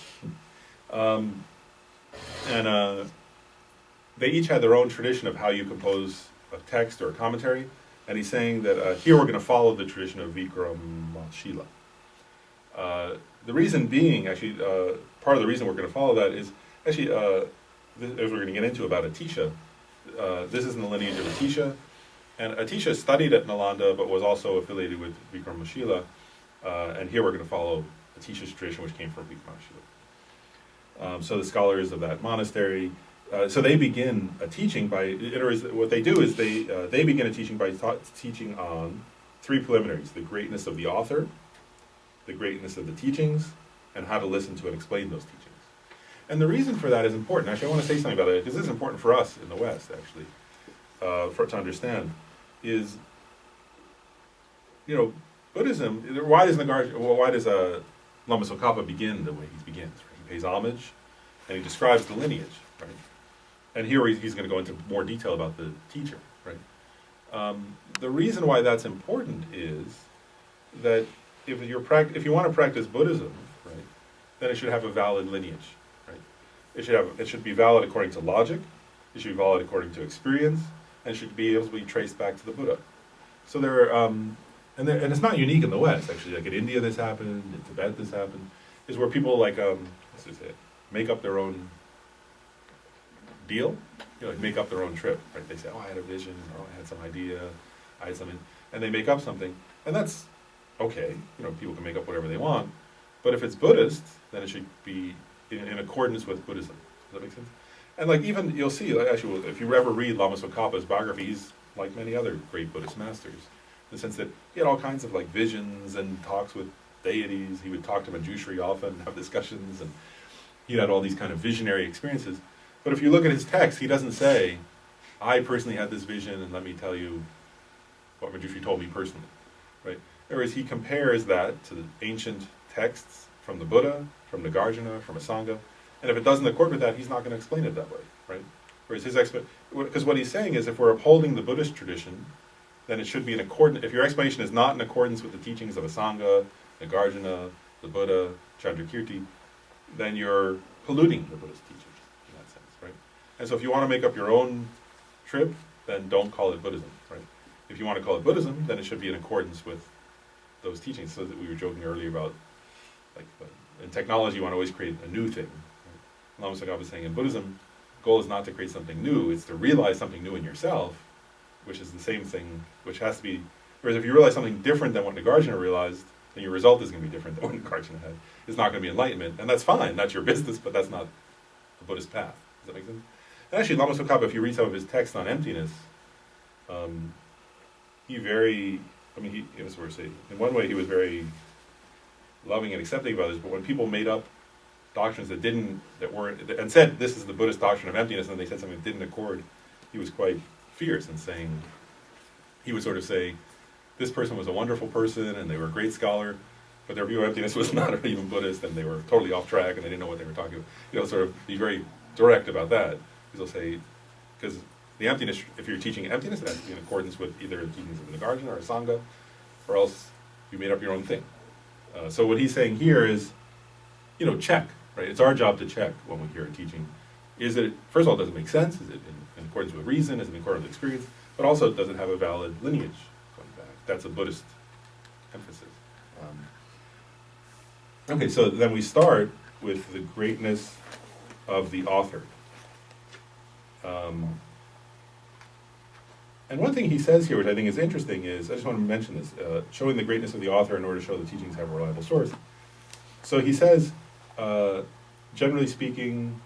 S1: And they each had their own tradition of how you compose a text or a commentary, and he's saying that here we're going to follow the tradition of Vikramashila. The reason being, actually, part of the reason we're going to follow that is, actually, as we're going to get into about Atisha, this is in the lineage of Atisha, and Atisha studied at Nalanda, but was also affiliated with Vikramashila, and here we're going to follow Atisha's tradition, which came from Vikramashila. So the scholars of that monastery, so they begin a teaching by, what they do is they begin a teaching by teaching on 3 preliminaries: the greatness of the author, the greatness of the teachings, and how to listen to and explain those teachings. And the reason for that is important. Actually, I want to say something about it, because this is important for us in the West, actually, to understand, is, Buddhism, why does Lama Tsongkhapa begin the way he begins? Right? He pays homage, and he describes the lineage, right? And here he's going to go into more detail about the teacher, right? The reason why that's important is that if you want to practice Buddhism, right, then it should have a valid lineage, right? It should be valid according to logic, it should be valid according to experience, and it should be able to be traced back to the Buddha. So and it's not unique in the West, actually. Like in India, this happened. In Tibet, this happened. Is where people make up their own deal, like make up their own trip. Right? They say, "Oh, I had a vision," or "I had some idea," "I had something," and they make up something, and that's okay. People can make up whatever they want, but if it's Buddhist, then it should be in accordance with Buddhism. Does that make sense? And even you'll see, actually, if you ever read Lama Tsongkhapa's biography, he's like many other great Buddhist masters, in the sense that he had all kinds of visions and talks with deities. He would talk to Manjushri often, have discussions, and he had all these kind of visionary experiences. But if you look at his text, he doesn't say, "I personally had this vision, and let me tell you what Manjushri told me personally," right? Whereas he compares that to the ancient texts from the Buddha, from Nagarjuna, from Asanga, and if it doesn't accord with that, he's not going to explain it that way, right? Whereas because what he's saying is, if we're upholding the Buddhist tradition, then it should be in accordance. If your explanation is not in accordance with the teachings of Asanga, Nagarjuna, the Buddha, Chandrakirti, then you're polluting the Buddhist teachings in that sense, right? And so if you want to make up your own trip, then don't call it Buddhism, right? If you want to call it Buddhism, then it should be in accordance with those teachings. So that we were joking earlier about, in technology, you want to always create a new thing. Right? Lama Tsongkhapa was saying in Buddhism, the goal is not to create something new, it's to realize something new in yourself, which is the same thing, which has to be, whereas if you realize something different than what Nagarjuna realized, then your result is going to be different than what Nagarjuna had. It's not going to be enlightenment, and that's fine, that's your business, but that's not the Buddhist path. Does that make sense? And actually, Lama Tsongkhapa, if you read some of his texts on emptiness, in one way he was very loving and accepting of others, but when people made up doctrines that weren't, and said this is the Buddhist doctrine of emptiness, and they said something that didn't accord, he was quite fierce in saying, he would sort of say, this person was a wonderful person, and they were a great scholar, but their view of emptiness was not even Buddhist, and they were totally off track, and they didn't know what they were talking about. Sort of be very direct about that. He'll say, because the emptiness, if you're teaching emptiness, it has to be in accordance with either the teachings of the Nagarjuna or a Sangha, or else you made up your own thing. So what he's saying here is, check, right? It's our job to check when we hear a teaching. Is it, first of all, does it make sense? Is it in accordance with reason? Is it in accordance with experience? But also, does it have a valid lineage going back? That's a Buddhist emphasis. Okay, so then we start with the greatness of the author. And one thing he says here, which I think is interesting, is, I just want to mention this, showing the greatness of the author in order to show the teachings have a reliable source. So he says, generally speaking,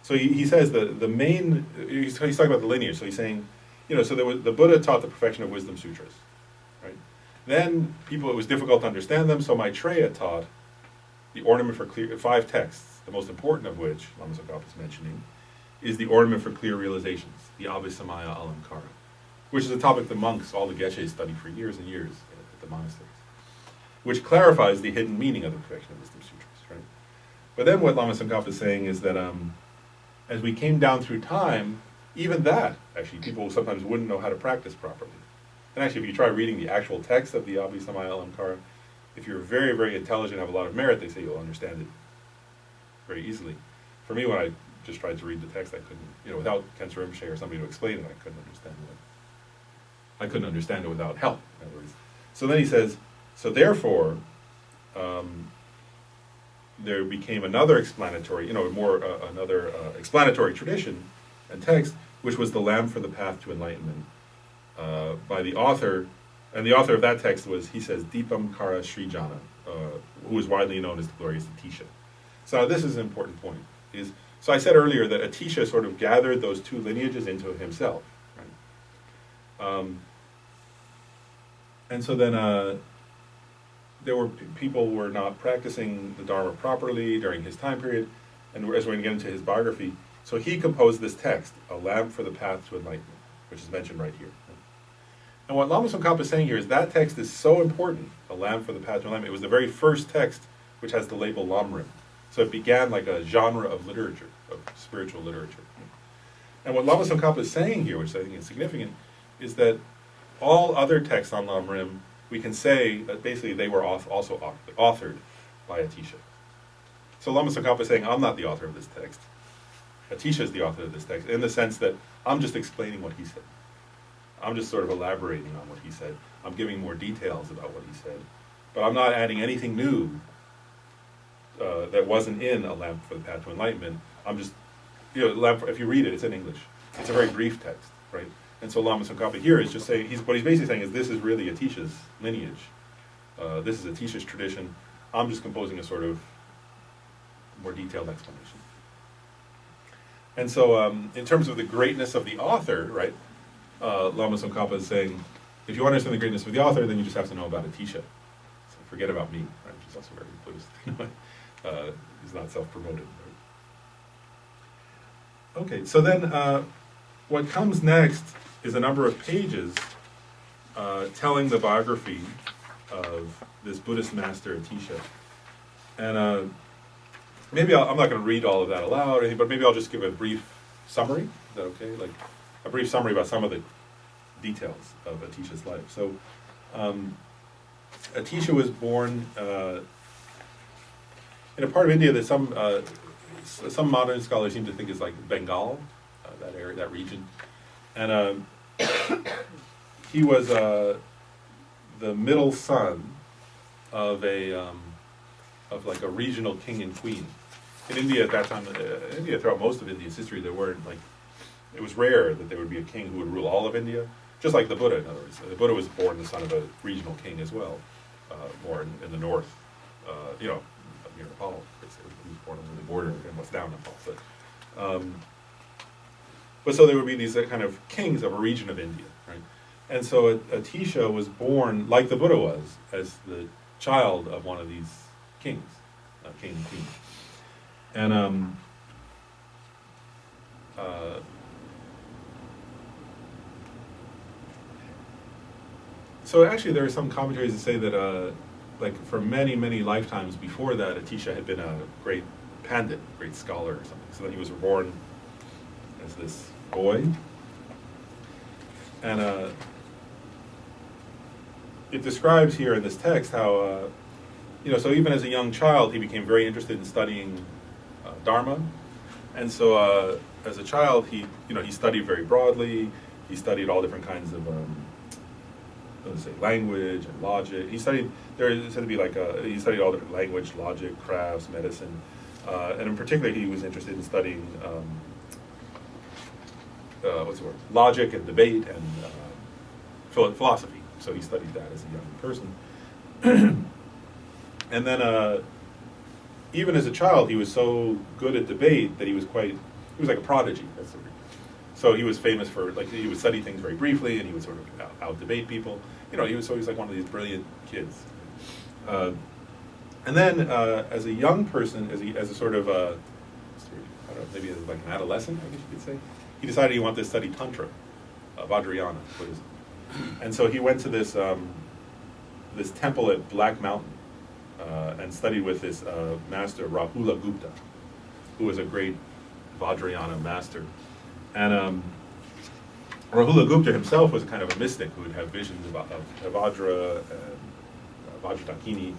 S1: so he says the main, he's talking about the lineage, so he's saying, so the Buddha taught the Perfection of Wisdom Sutras, right? Then it was difficult to understand them, so Maitreya taught the ornament for clear, 5 texts, the most important of which, Lama Tsongkhapa is mentioning, is the ornament for clear realizations, the Abhisamaya Alamkara, which is a topic the monks, all the geshes, study for years and years at the monasteries, which clarifies the hidden meaning of the Perfection of Wisdom Sutras, right? But then what Lama Tsongkhapa is saying is that as we came down through time, even that, actually, people sometimes wouldn't know how to practice properly. And actually, if you try reading the actual text of the Abhisamaya Alamkara, if you're very, very intelligent, have a lot of merit, they say you'll understand it very easily. For me, when I just tried to read the text, I couldn't, without Khensa Rinpoche or somebody to explain it, I couldn't understand it without help, in other words. So then he says, so therefore, there became another explanatory, another explanatory tradition and text, which was the lamp for the path to enlightenment, by the author, and the author of that text was, he says, Deepam Kara Srijana, who is widely known as the glorious Atisha. So this is an important point. So I said earlier that Atisha sort of gathered those 2 lineages into himself, right? And so then there were people who were not practicing the Dharma properly during his time period, and as we're going to get into his biography, so he composed this text, A Lamp for the Path to Enlightenment, which is mentioned right here. And what Lama Tsongkhapa is saying here is that text is so important, A Lamp for the Path to Enlightenment. It was the very first text which has the label Lamrim. So it began like a genre of literature, of spiritual literature. And what Lama Tsongkhapa is saying here, which I think is significant, is that all other texts on Lamrim, we can say that basically they were also authored by Atisha. So Lama Tsongkhapa is saying, I'm not the author of this text. Atisha is the author of this text, in the sense that I'm just explaining what he said. I'm just sort of elaborating on what he said. I'm giving more details about what he said. But I'm not adding anything new that wasn't in A Lamp for the Path to Enlightenment. I'm just, if you read it, it's in English. It's a very brief text, right? And so Lama Tsongkhapa here is just saying, what he's basically saying is this is really Atisha's lineage. This is Atisha's tradition. I'm just composing a sort of more detailed explanation. And so in terms of the greatness of the author, right, Lama Tsongkhapa is saying, if you understand the greatness of the author, then you just have to know about Atisha. So forget about me, right, which is also very Buddhist. He's not self-promoted. Right? Okay, so then what comes next is a number of pages telling the biography of this Buddhist master, Atisha. And maybe I'm not going to read all of that aloud, but maybe I'll just give a brief summary. Is that okay? Like a brief summary about some of the details of Atisha's life. So Atisha was born in a part of India that some modern scholars seem to think is like Bengal, that area, that region. And he was the middle son of like a regional king and queen. In India at that time, India throughout most of India's history, there weren't it was rare that there would be a king who would rule all of India, just like the Buddha, in other words. The Buddha was born the son of a regional king as well, more in the north, near Nepal, basically. He was born on the border in what's now Nepal. But so there would be these kind of kings of a region of India, right? And so Atisha was born, like the Buddha was, as the child of one of these kings, king and queen. And so actually there are some commentaries that say that like for many, many lifetimes before that, Atisha had been a great pandit, great scholar or something. So then he was reborn as this boy. And it describes here in this text how, so even as a young child, he became very interested in studying Dharma. And so as a child, he studied very broadly. He studied all different kinds of, language and logic. He studied, he studied all different language, logic, crafts, medicine. And in particular, he was interested in studying, logic and debate and philosophy. So he studied that as a young person. And then, even as a child, he was so good at debate that he was like a prodigy. That's the word. So he was famous for, he would study things very briefly, and he would sort of out-debate people. He was like one of these brilliant kids. And then, as a young person, as a sort of, I don't know, maybe as like an adolescent, I guess you could say, he decided he wanted to study Tantra, Vajrayana Buddhism. And so he went to this this temple at Black Mountain and studied with this master, Rahula Gupta, who was a great Vajrayana master. And Rahula Gupta himself was kind of a mystic who would have visions of Vajra and Vajradakini.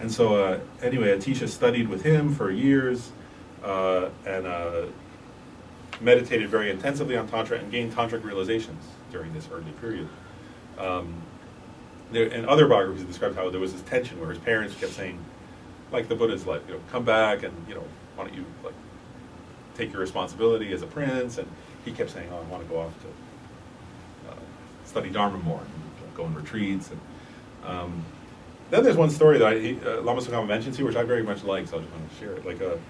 S1: And so anyway, Atisha studied with him for years and meditated very intensively on Tantra and gained tantric realizations during this early period. In other biographies, it described how there was this tension where his parents kept saying, like the Buddha's like, come back and, why don't you like take your responsibility as a prince? And he kept saying, I want to go off to study Dharma more and go on retreats. And then there's one story that Lama Tsongkhapa mentions here, which I very much like, so I just want to share it.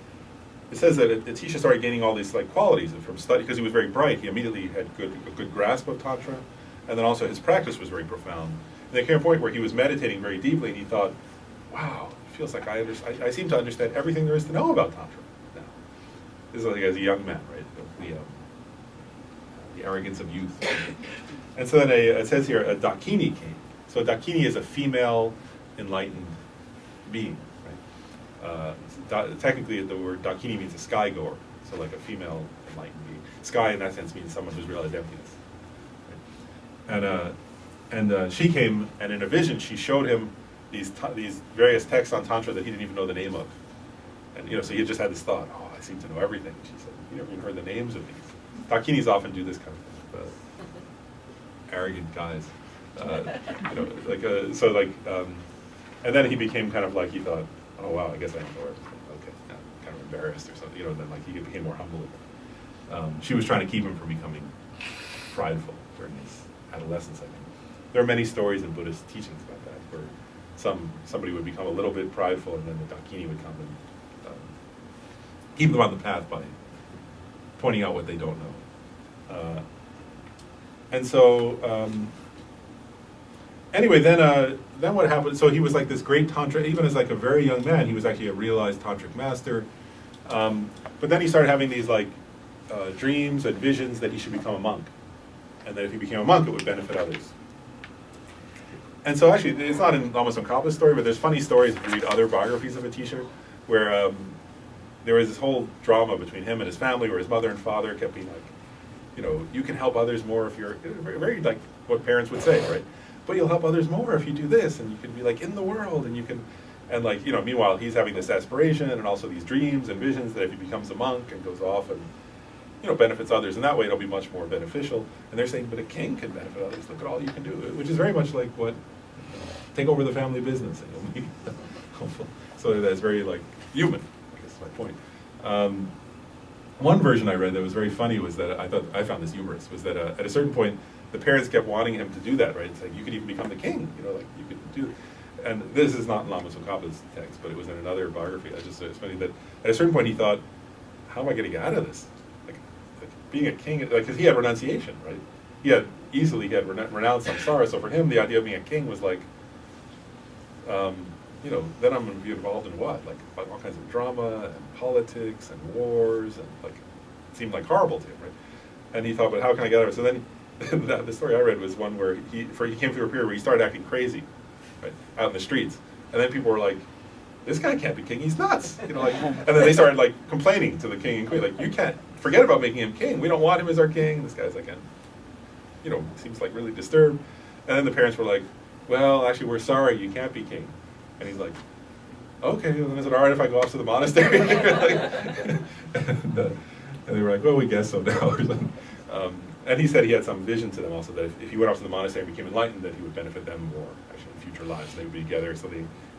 S1: It says that Atisha started gaining all these qualities from study because he was very bright. He immediately had a good grasp of Tantra, and then also his practice was very profound. And there came a point where he was meditating very deeply, and he thought, "Wow, it feels like I seem to understand everything there is to know about Tantra now." This is like as a young man, right? The arrogance of youth. And so then it says here a Dakini came. So a Dakini is a female enlightened being. Technically, the word Dakini means a sky goer, so like a female enlightened being. Sky, in that sense, means someone who's realized emptiness. Right? And she came, and in a vision, she showed him these various texts on Tantra that he didn't even know the name of. And so he just had this thought, oh, I seem to know everything. She said, you never even heard the names of these. Dakinis often do this kind of arrogant guys. And then he became kind of like, he thought, oh wow, I guess I don't know everything. Okay, yeah, kind of embarrassed or something. Then he became more humble. She was trying to keep him from becoming prideful during his adolescence. I think there are many stories in Buddhist teachings about that, where somebody would become a little bit prideful, and then the Dakini would come and keep them on the path by pointing out what they don't know. And so. Anyway, then what happened? So he was like this great tantra. Even as like a very young man, he was actually a realized tantric master. But then he started having these dreams and visions that he should become a monk, and that if he became a monk, it would benefit others. And so actually, it's not in Lama Tsongkhapa's story, but there's funny stories if you read other biographies of Atisha, where there was this whole drama between him and his family, where his mother and father kept being like, you can help others more if you're very like what parents would say, right? But you'll help others more if you do this, and you can be like in the world, and you can, and meanwhile he's having this aspiration and also these dreams and visions that if he becomes a monk and goes off and, benefits others, and that way it'll be much more beneficial. And they're saying, but a king can benefit others. Look at all you can do, which is very much like what, take over the family business and you'll be helpful. So that's very human, I guess is my point. One version I read that was very funny was that I found this humorous, was that at a certain point, the parents kept wanting him to do that, right? It's like, you could even become the king, you could do it. And this is not in Lama Tsongkhapa's text, but it was in another biography. It's funny that at a certain point he thought, how am I going to get out of this? Like being a king, because he had renunciation, right? He had renounced samsara, so for him, the idea of being a king was like, then I'm going to be involved in what? Like all kinds of drama and politics and wars, and like it seemed like horrible to him, right? And he thought, but how can I get out of it? So then the story I read was one where he came through a period where he started acting crazy, right, out in the streets, and then people were like, this guy can't be king, he's nuts, and then they started like complaining to the king and queen, like, you can't, forget about making him king, we don't want him as our king. This guy's like, seems like really disturbed. And then the parents were like, well, actually, we're sorry, you can't be king. And he's like, okay, well, then is it all right if I go off to the monastery? and they were like, well, we guess so now, or something. And he said he had some vision to them also, that if he went off to the monastery and became enlightened, that he would benefit them more, actually, in future lives. They would be together, so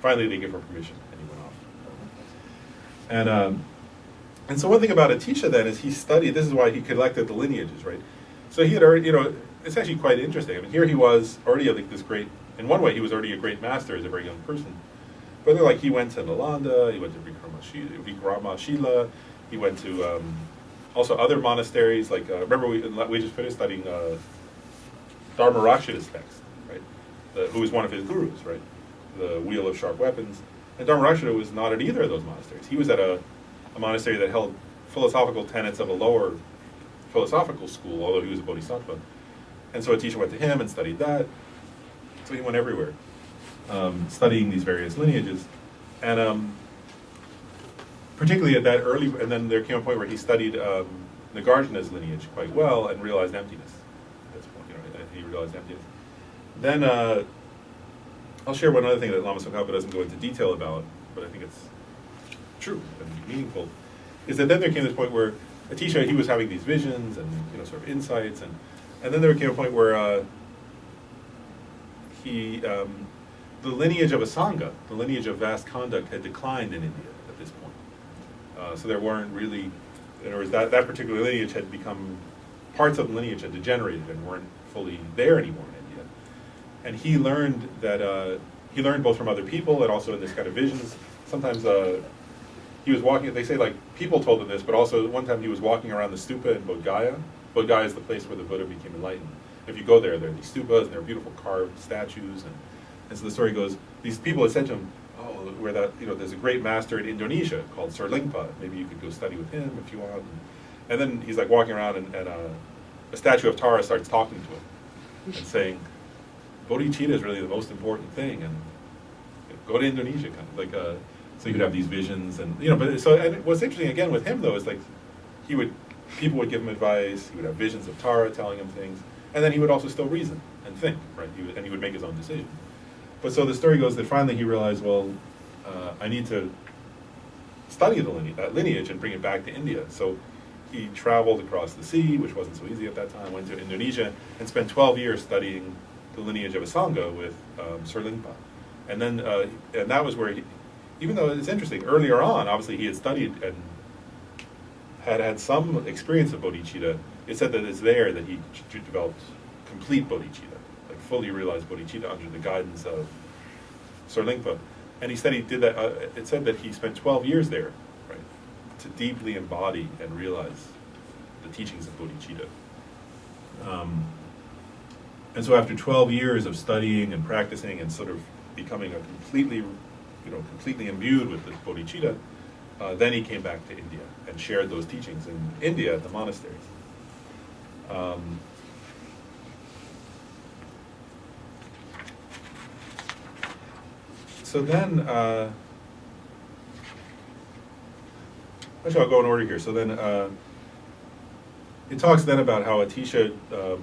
S1: finally they give him permission, and he went off. And so one thing about Atisha then is he studied, this is why he collected the lineages, right? So he had already, it's actually quite interesting. I mean, here he was already like this great, in one way he was already a great master as a very young person. But then like he went to Nalanda, he went to Vikramashila, he went to also other monasteries, like, remember we just finished studying Dharmarakshita's text, right? Who was one of his gurus, right? The Wheel of Sharp Weapons. And Dharmarakshita was not at either of those monasteries. He was at a monastery that held philosophical tenets of a lower philosophical school, although he was a bodhisattva. And so Atisha went to him and studied that. So he went everywhere, studying these various lineages. And particularly at that early, and then there came a point where he studied Nagarjuna's lineage quite well and realized emptiness. At this point, he realized emptiness. Then I'll share one other thing that Lama Tsongkhapa doesn't go into detail about, but I think it's true and meaningful, is that then there came this point where Atisha, he was having these visions and sort of insights, and then there came a point where the lineage of Asanga, the lineage of vast conduct, had declined in India at this point. So there weren't really, in other words, that particular lineage had become, parts of the lineage had degenerated and weren't fully there anymore in India. And he learned that, he learned both from other people and also in this kind of visions. Sometimes he was walking, they say like people told him this, but also one time he was walking around the stupa in Bodh Gaya. Bodh Gaya is the place where the Buddha became enlightened. If you go there, there are these stupas and there are beautiful carved statues. And so the story goes, these people had said to him, oh, there's a great master in Indonesia called Sir Lingpa. Maybe you could go study with him if you want. And then he's like walking around and a statue of Tara starts talking to him and saying, bodhicitta is really the most important thing, and go to Indonesia, kind of like so you could have these visions, and and what's interesting again with him though is like people would give him advice, he would have visions of Tara telling him things, and then he would also still reason and think, right? He would make his own decision. But so the story goes that finally he realized, well, I need to study that lineage and bring it back to India. So he traveled across the sea, which wasn't so easy at that time, went to Indonesia, and spent 12 years studying the lineage of Asanga with Sir Lingpa. And then, and that was where even though it's interesting, earlier on, obviously he had studied and had some experience of bodhicitta. It said that it's there that he developed complete bodhicitta, like fully realized bodhicitta under the guidance of Sir Lingpa. And he said he did that, it said that he spent 12 years there, right, to deeply embody and realize the teachings of bodhicitta. And so after 12 years of studying and practicing and sort of becoming a completely imbued with this bodhicitta, then he came back to India and shared those teachings in India at the monasteries. So then, actually I'll go in order here. So then, it talks then about how Atisha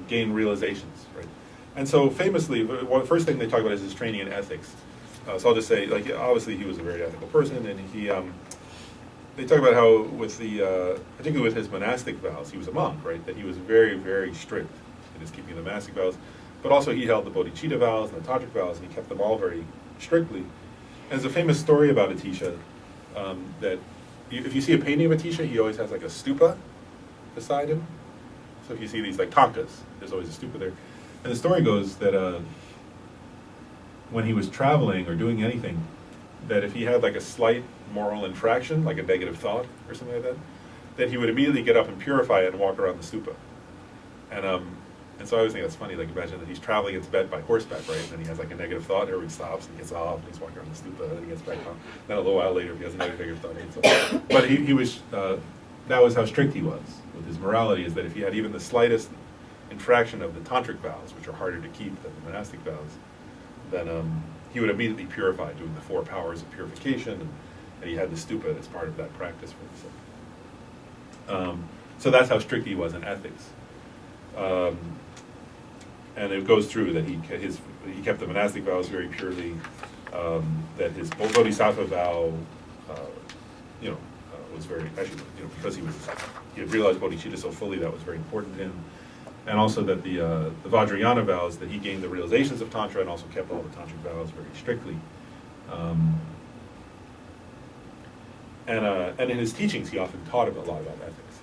S1: gained realizations, right? And so famously, the first thing they talk about is his training in ethics. So I'll just say, like, obviously he was a very ethical person, and they talk about how with particularly with his monastic vows, he was a monk, right? That he was very, very strict in his keeping the monastic vows, but also he held the bodhicitta vows and the tantric vows, and he kept them all very strictly. And there's a famous story about Atisha that if you see a painting of Atisha, he always has like a stupa beside him. So if you see these like tankas, there's always a stupa there. And the story goes that when he was traveling or doing anything, that if he had like a slight moral infraction, like a negative thought or something like that, then he would immediately get up and purify it and walk around the stupa. And And so I always think that's funny, like imagine that he's traveling in Tibet by horseback, right? And then he has like a negative thought, or he stops and gets off, and he's walking around the stupa, and then he gets back on. Then a little while later, he has another negative thought. And so, but he was, that was how strict he was with his morality, is that if he had even the slightest infraction of the tantric vows, which are harder to keep than the monastic vows, then he would immediately purify, doing the 4 powers of purification, and he had the stupa as part of that practice for himself. So that's how strict he was in ethics. And it goes through that he kept the monastic vows very purely, that his Bodhisattva vow, was very, actually, because he had realized Bodhicitta so fully, that was very important to him. And also that the Vajrayana vows, that he gained the realizations of Tantra and also kept all the Tantric vows very strictly. And in his teachings, he often taught a lot about ethics.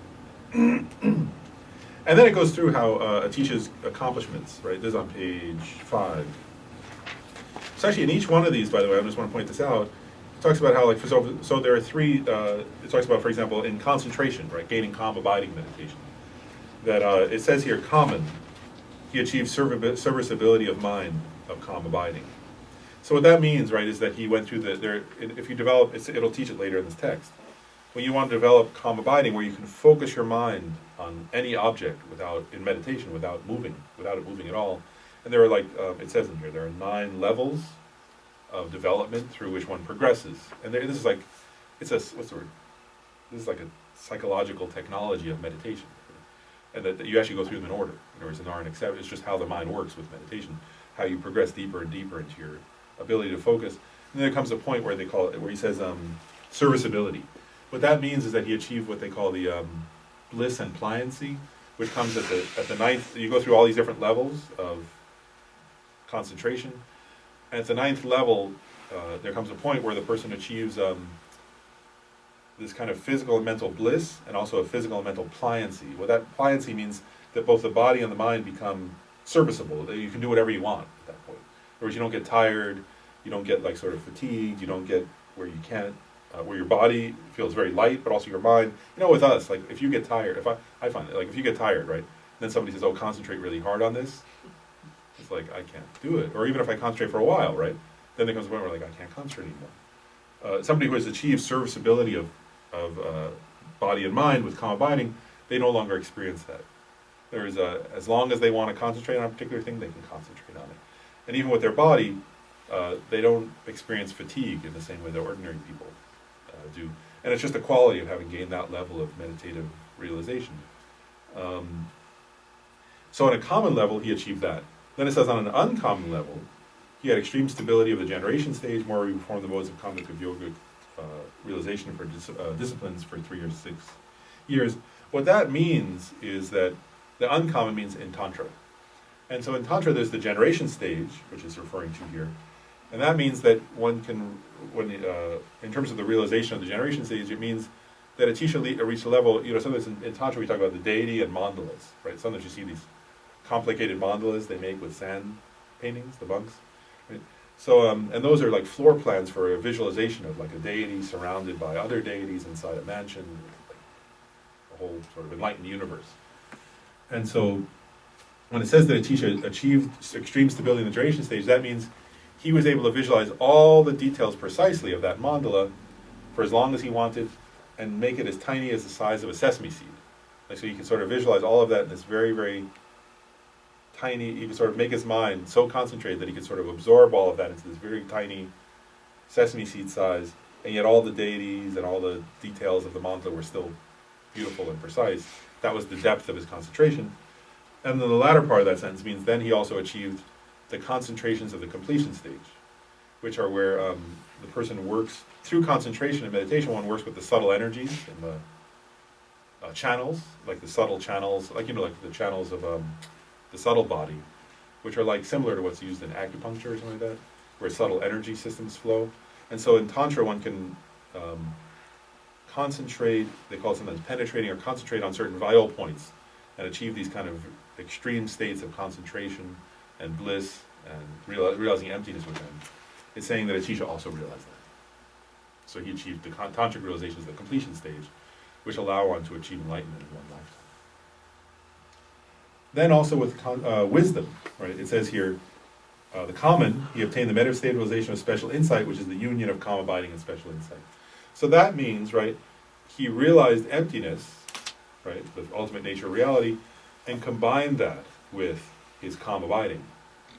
S1: And then it goes through how Atisha's accomplishments, right? This is on page 5. So actually, in each one of these, by the way, I just want to point this out, it talks about how, like, so there are 3, it talks about, for example, in concentration, right, gaining calm abiding meditation, that it says here, common, he achieved serviceability of mind of calm abiding. So what that means, right, is that he went through if you develop, it'll teach it later in this text, when you want to develop calm abiding, where you can focus your mind on any object in meditation, without it moving at all. And there are it says in here, there are 9 levels of development through which one progresses. And this is like, what's the word? This is like a psychological technology of meditation. And that you actually go through them in order. In other words, in R and except, it's just how the mind works with meditation, how you progress deeper and deeper into your ability to focus. And then there comes a point where where he says serviceability. What that means is that he achieved what they call the bliss and pliancy, which comes at the 9th. You go through all these different levels of concentration, and at the 9th level, there comes a point where the person achieves this kind of physical and mental bliss, and also a physical and mental pliancy. Well, that pliancy means that both the body and the mind become serviceable. That you can do whatever you want at that point. Whereas you don't get tired, you don't get sort of fatigued, you don't get where you can't, where your body feels very light, but also your mind. With us, like if you get tired, I find it, like if you get tired, right, then somebody says, oh, concentrate really hard on this. It's like, I can't do it. Or even if I concentrate for a while, right, then there comes a point where I can't concentrate anymore. Somebody who has achieved serviceability of body and mind with calm abiding, they no longer experience that. There's as long as they want to concentrate on a particular thing, they can concentrate on it. And even with their body, they don't experience fatigue in the same way that ordinary people do. And it's just the quality of having gained that level of meditative realization. So on a common level, he achieved that. Then it says on an uncommon level, he had extreme stability of the generation stage, more he performed the modes of conduct of yogic realization for disciplines for 3 years, 6 years. What that means is that the uncommon means in Tantra. And so in Tantra, there's the generation stage, which is referring to here. And that means that one can, in terms of the realization of the generation stage, it means that a teacher reached a level, sometimes in Tantra we talk about the deity and mandalas, right? Sometimes you see these complicated mandalas they make with sand paintings, the monks, right? So, and those are like floor plans for a visualization of like a deity surrounded by other deities inside a mansion, like a whole sort of enlightened universe. And so, when it says that a teacher achieved extreme stability in the generation stage, that means he was able to visualize all the details precisely of that mandala for as long as he wanted, and make it as tiny as the size of a sesame seed. Like, so you can sort of visualize all of that in this very, very tiny, you can sort of make his mind so concentrated that he could sort of absorb all of that into this very tiny sesame seed size, and yet all the deities and all the details of the mandala were still beautiful and precise. That was the depth of his concentration. And then the latter part of that sentence means then he also achieved the concentrations of the completion stage, which are where the person works through concentration and meditation. One works with the subtle energies and the channels, like the subtle channels, like like the channels of the subtle body, which are like similar to what's used in acupuncture or something like that, where subtle energy systems flow. And so in Tantra, one can concentrate, they call it sometimes penetrating, or concentrate on certain vital points and achieve these kind of extreme states of concentration and bliss and realizing emptiness within. It's saying that Atisha also realized that. So he achieved the tantric realizations, the completion stage, which allow one to achieve enlightenment in one Then also with wisdom, right? It says here, the common, he obtained the meta stabilization of special insight, which is the union of calm abiding and special insight. So that means, right, he realized emptiness, right, the ultimate nature of reality, and combined that with his calm abiding.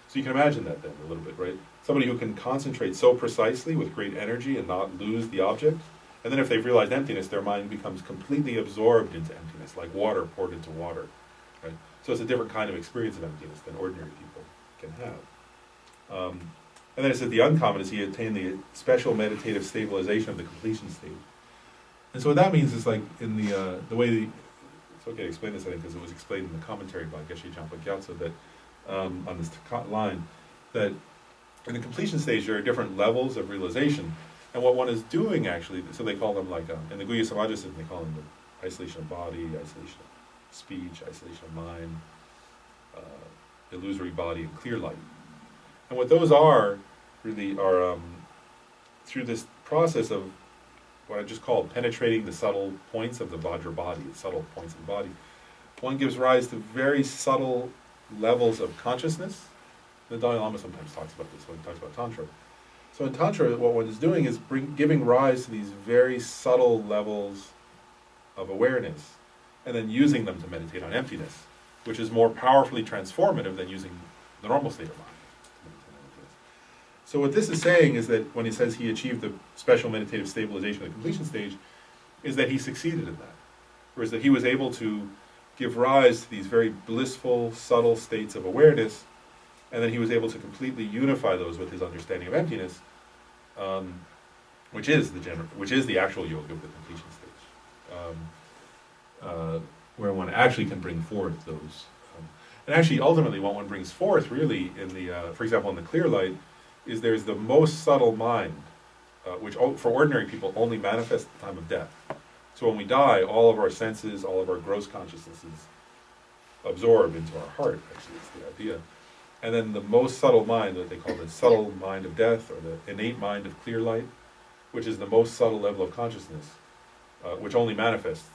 S1: So you can imagine that then a little bit, right? Somebody who can concentrate so precisely with great energy and not lose the object, and then if they've realized emptiness, their mind becomes completely absorbed into emptiness, like water poured into water, right? So it's a different kind of experience of emptiness than ordinary people can have. And then it says the uncommon is he attained the special meditative stabilization of the completion stage. And so what that means is like in the way, it's okay to explain this I think because it was explained in the commentary by Geshe Jampa Gyatso that on this line, that in the completion stage there are different levels of realization. And what one is doing actually, so they call them like, in the Guhya Samaja system they call them the isolation of body, isolation of speech, isolation of mind, illusory body, and clear light. And what those are, really, are through this process of what I just called penetrating the subtle points of the Vajra body, the subtle points of the body, one gives rise to very subtle levels of consciousness. The Dalai Lama sometimes talks about this when he talks about Tantra. So in Tantra, what one is doing is giving rise to these very subtle levels of awareness, and then using them to meditate on emptiness, which is more powerfully transformative than using the normal state of mind. So what this is saying is that when he says he achieved the special meditative stabilization of the completion stage, is that he succeeded in that. Whereas that he was able to give rise to these very blissful, subtle states of awareness, and then he was able to completely unify those with his understanding of emptiness, which is the actual yoga of the completion stage, where one actually can bring forth those. And actually, ultimately, what one brings forth, really, in the, for example, in the clear light, is there's the most subtle mind, which for ordinary people only manifests at the time of death. So when we die, all of our senses, all of our gross consciousnesses absorb into our heart, actually, is the idea. And then the most subtle mind, that they call the subtle mind of death, or the innate mind of clear light, which is the most subtle level of consciousness, which only manifests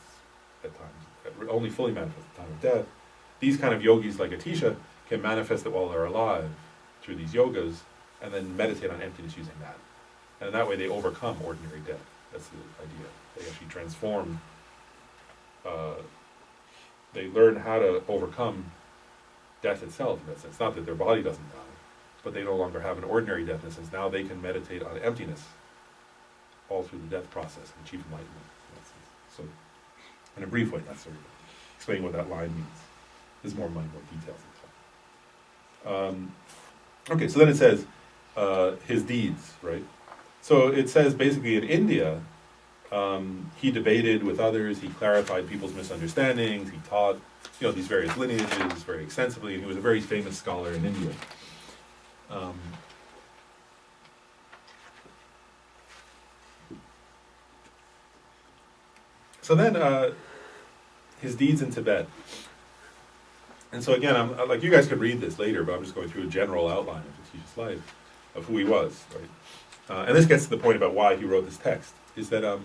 S1: at times, only fully manifests at the time of death. These kind of yogis like Atisha can manifest it while they're alive through these yogas, and then meditate on emptiness using that. And that way they overcome ordinary death. That's the idea. They actually transform, they learn how to overcome death itself in that sense. Not that their body doesn't die, but they no longer have an ordinary death in the sense now they can meditate on emptiness all through the death process and achieve enlightenment in that sense. So, in a brief way, that's sort of explaining what that line means. There's more details. Okay, so then it says, his deeds, right? So it says basically in India, he debated with others, he clarified people's misunderstandings, he taught, these various lineages very extensively, and he was a very famous scholar in India. So then, his deeds in Tibet. And so again, I'm like, you guys could read this later, but I'm just going through a general outline of Atisha's life, of who he was, right? And this gets to the point about why he wrote this text, is that,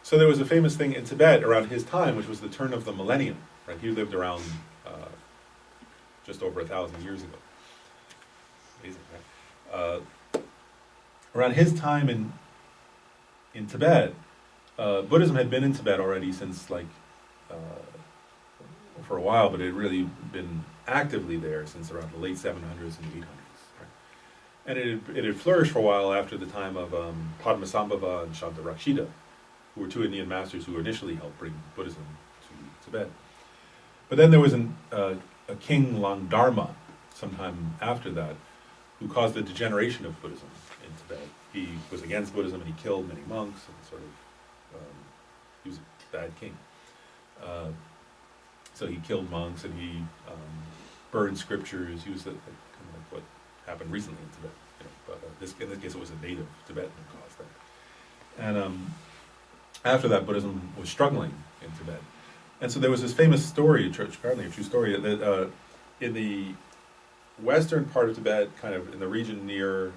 S1: so there was a famous thing in Tibet around his time, which was the turn of the millennium, right? He lived around just over 1,000 years ago. Amazing, right? Around his time in Tibet, Buddhism had been in Tibet already since for a while, but it had really been actively there since around the late 700s and 800s. Right? And it had flourished for a while after the time of Padmasambhava and Shantarakshita, who were two Indian masters who initially helped bring Buddhism to Tibet. But then there was a king, Langdharma, sometime after that, who caused the degeneration of Buddhism in Tibet. He was against Buddhism and he killed many monks and sort of, he was a bad king. So he killed monks and he burned scriptures. He was kind of like what happened recently in Tibet. But in this case, it was a native Tibetan who caused that. And after that, Buddhism was struggling in Tibet. And so there was this famous story, apparently a true story, that in the western part of Tibet, kind of in the region near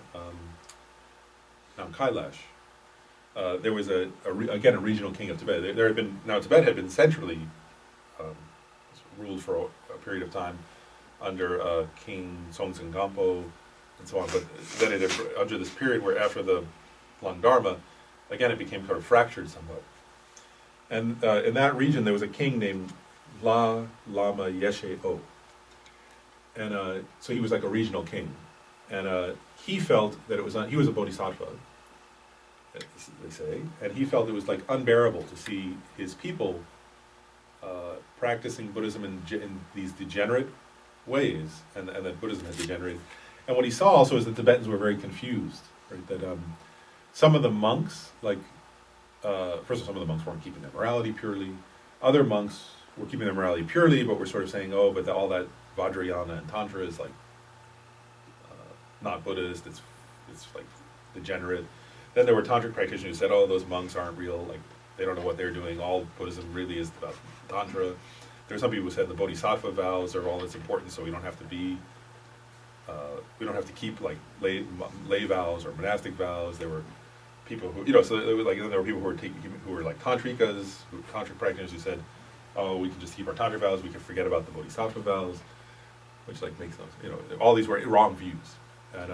S1: Mount Kailash, there was again a regional king of Tibet. There had been, now Tibet had been centrally ruled for a period of time under King Tsongkhapa and so on. But then under this period where after the Long Dharma, again it became sort of fractured somewhat. And in that region there was a king named Lama Yeshe-O. And so he was like a regional king. And he felt that it was, he was a bodhisattva, they say, and he felt it was like unbearable to see his people practicing Buddhism in these degenerate ways, and that Buddhism had degenerated. And what he saw also is that Tibetans were very confused, right? That some of the monks, like, first of all, some of the monks weren't keeping their morality purely. Other monks were keeping their morality purely, but were sort of saying, oh, but all that Vajrayana and Tantra is like not Buddhist, it's like degenerate. Then there were tantric practitioners who said, oh, those monks aren't real, like they don't know what they're doing, all Buddhism really is about Tantra. There were some people who said the Bodhisattva vows are all that's important, so we don't have to be, we don't have to keep like lay vows or monastic vows. There were people who, so there was like, there were people who were like tantrikas, tantric practitioners who said, oh, we can just keep our tantra vows, we can forget about the Bodhisattva vows, which like makes no, all these were wrong views. And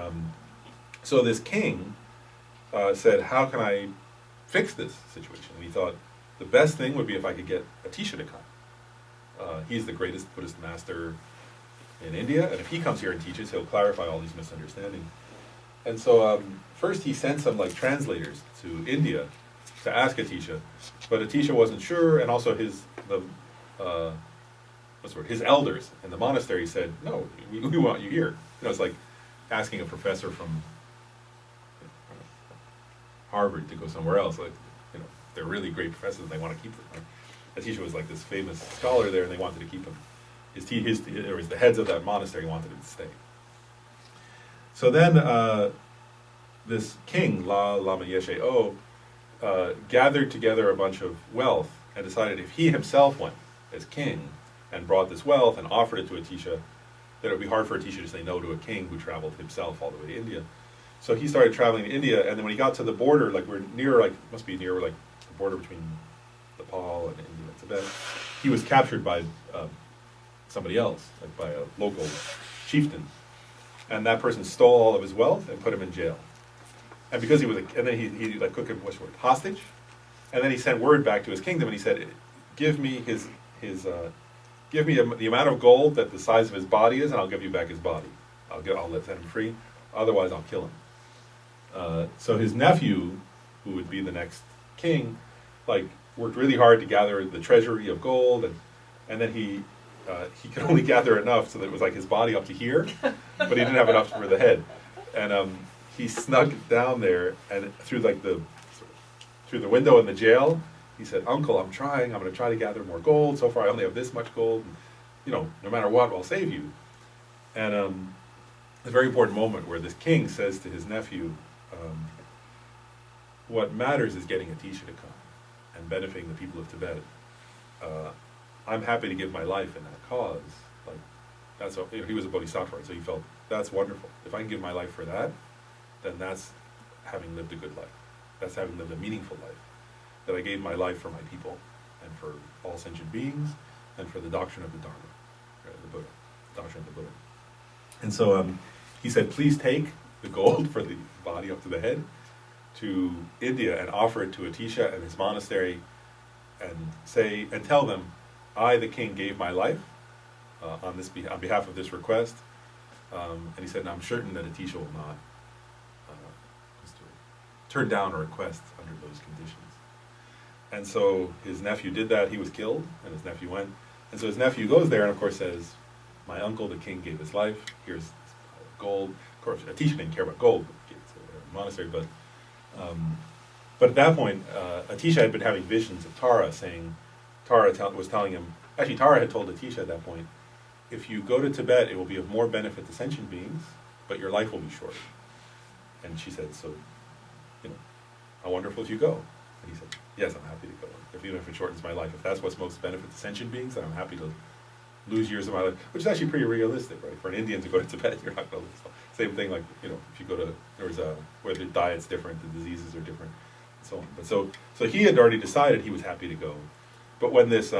S1: so this king said, how can I fix this situation? And he thought, the best thing would be if I could get Atisha to come. He's the greatest Buddhist master in India, and if he comes here and teaches, he'll clarify all these misunderstandings. And so first he sent some like translators to India to ask Atisha, but Atisha wasn't sure, and also his elders in the monastery said, no, we want you here. It's like asking a professor from Harvard to go somewhere else. Like, they're really great professors and they want to keep them. Right? Atisha was like this famous scholar there, and they wanted to keep him. The heads of that monastery wanted him to stay. So then this king, Lama Yeshe-O, gathered together a bunch of wealth and decided if he himself went as king and brought this wealth and offered it to Atisha, that it would be hard for Atisha to say no to a king who traveled himself all the way to India. So he started traveling to India, and then when he got to the border, like we're near, like must be near like the border between Nepal and India and Tibet, he was captured by somebody else, like by a local chieftain, and that person stole all of his wealth and put him in jail. And because he was, and then he like took him hostage, and then he sent word back to his kingdom, and he said, give me give me the amount of gold that the size of his body is, and I'll give you back his body. I'll let him free. Otherwise, I'll kill him. So his nephew, who would be the next king, like worked really hard to gather the treasury of gold, and then he could only gather enough so that it was like his body up to here, but he didn't have enough for the head. And he snuck down there, and through the window in the jail, he said, "Uncle, I'm going to try to gather more gold. So far, I only have this much gold. And, no matter what, I'll save you." And a very important moment where this king says to his nephew, what matters is getting Atisha to come and benefiting the people of Tibet. I'm happy to give my life in that cause. Like, that's he was a bodhisattva, so he felt that's wonderful. If I can give my life for that, then that's having lived a good life. That's having lived a meaningful life. That I gave my life for my people and for all sentient beings and for the doctrine of the Dharma, the Buddha, doctrine of the Buddha. And so he said, please take the gold for the body up to the head to India and offer it to Atisha and his monastery and tell them, I, the king, gave my life on behalf of this request. And he said, and I'm certain that Atisha will not turn down a request under those conditions. And so his nephew did that. He was killed, and his nephew went. And so his nephew goes there and, of course, says, my uncle, the king, gave his life. Here's gold. Of course, Atisha didn't care about gold, the monastery, but at that point, Atisha had been having visions of Tara, saying, Tara was telling him, actually Tara had told Atisha at that point, if you go to Tibet, it will be of more benefit to sentient beings, but your life will be shorter. And she said, so, how wonderful if you go. And he said, yes, I'm happy to go. Even if it shortens my life, if that's what's most benefit to sentient beings, then I'm happy to lose years of my life, which is actually pretty realistic, right? For an Indian to go to Tibet, you're not going to lose. Same thing, like, if you go to, where the diet's different, the diseases are different, and so on. But so he had already decided he was happy to go. But when this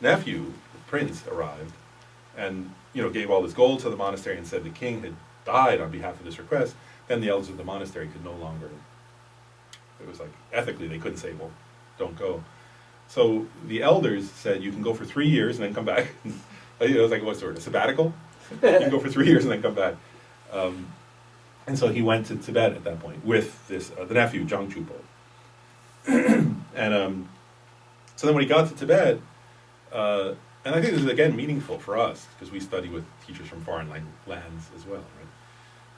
S1: nephew, the prince, arrived and, gave all this gold to the monastery and said the king had died on behalf of this request, then the elders of the monastery could no longer, it was like, ethically, they couldn't say, well, don't go. So the elders said, you can go for 3 years and then come back. It was like, what's the word, a sabbatical? You can go for 3 years and then come back. And so he went to Tibet at that point with this, the nephew, Zhang Chupo. And so then when he got to Tibet, and I think this is, again, meaningful for us, because we study with teachers from foreign lands as well,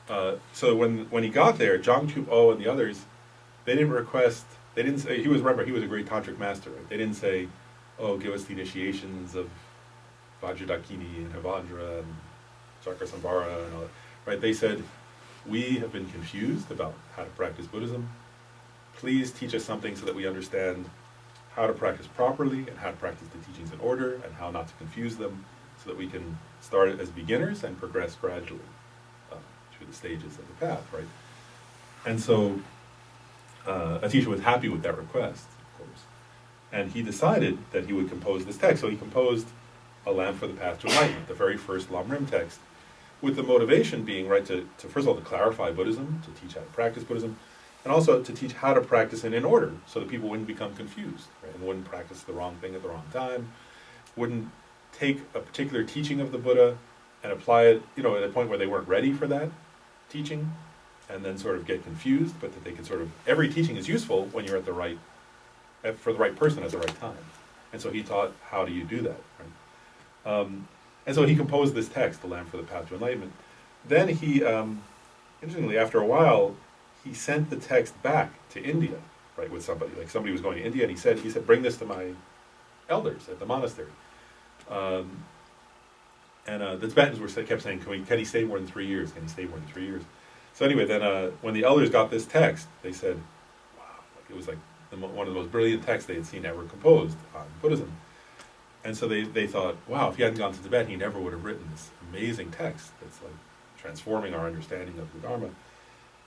S1: right? So when he got there, Zhang Chupo and the others, they didn't request, they didn't say, he was a great tantric master, right? They didn't say, oh, give us the initiations of Vajradakini and Havadra and Chakrasamvara and all that, right? They said, we have been confused about how to practice Buddhism. Please teach us something so that we understand how to practice properly and how to practice the teachings in order and how not to confuse them so that we can start as beginners and progress gradually through the stages of the path, right? And so Atisha was happy with that request, of course. And he decided that he would compose this text. So he composed A Lamp for the Path to Enlightenment, the very first Lamrim text, with the motivation being, right, to first of all, to clarify Buddhism, to teach how to practice Buddhism, and also to teach how to practice it in order, so that people wouldn't become confused, right, and wouldn't practice the wrong thing at the wrong time, wouldn't take a particular teaching of the Buddha and apply it, at a point where they weren't ready for that teaching, and then sort of get confused, but that they could sort of, every teaching is useful when you're for the right person at the right time. And so he taught, how do you do that, right? And so he composed this text, The Lamp for the Path to Enlightenment. Then he, interestingly, after a while, he sent the text back to India, right, with somebody. Like somebody was going to India, and he said, bring this to my elders at the monastery. The Tibetans kept saying, can he stay more than 3 years? Can he stay more than 3 years? So anyway, then when the elders got this text, they said, wow, it was like one of the most brilliant texts they had seen ever composed on Buddhism. And so they thought, wow, if he hadn't gone to Tibet, he never would have written this amazing text that's like transforming our understanding of the Dharma.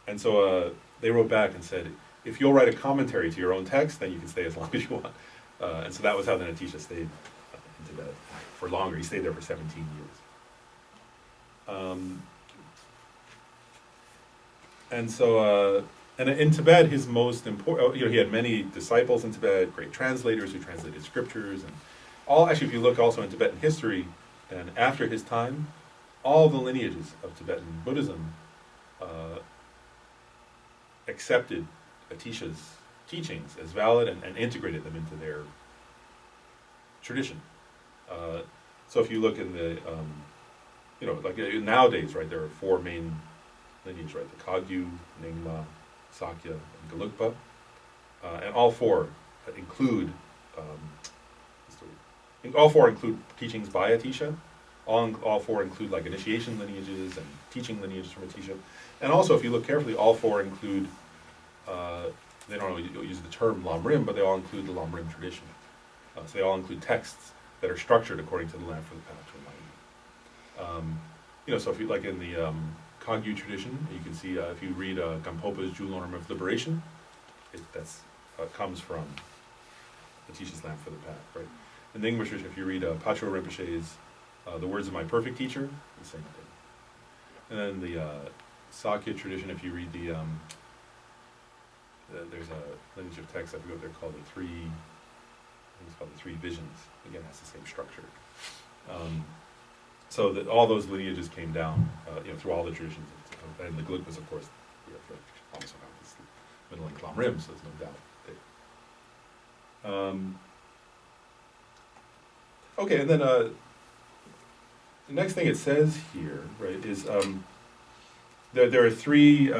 S1: And so they wrote back and said, if you'll write a commentary to your own text, then you can stay as long as you want. And so that was how the Atisha stayed in Tibet for longer. He stayed there for 17 years. And so, and in Tibet, his most important, he had many disciples in Tibet, great translators who translated scriptures, and all, actually, if you look also in Tibetan history, and after his time, all the lineages of Tibetan Buddhism accepted Atisha's teachings as valid and integrated them into their tradition. So if you look in the, like nowadays, right, there are 4 main lineages, right, the Kagyu, Nyingma, Sakya, and Gelugpa, and all 4 include, teachings by Atisha. All 4 include like initiation lineages and teaching lineages from Atisha. And also, if you look carefully, all 4 include, they don't always use the term Lamrim, but they all include the Lamrim tradition. So they all include texts that are structured according to the Lamp for the Path to Enlightenment. So if you, like in the Kagyu tradition, you can see, if you read Gampopa's Jewel of Liberation, that's comes from Atisha's Lamp for the Path, right? In the English tradition, if you read Pacho Rinpoche's The Words of My Perfect Teacher, the same thing. And then the Sakya tradition, if you read there's a lineage of texts, I forget what they're called, I think it's called the Three Visions. Again, that's the same structure. So that all those lineages came down, through all the traditions. And the Gelugpas, of course, also have this middle and Lamrim, so there's no doubt there. Okay, and then the next thing it says here, right, is there are 3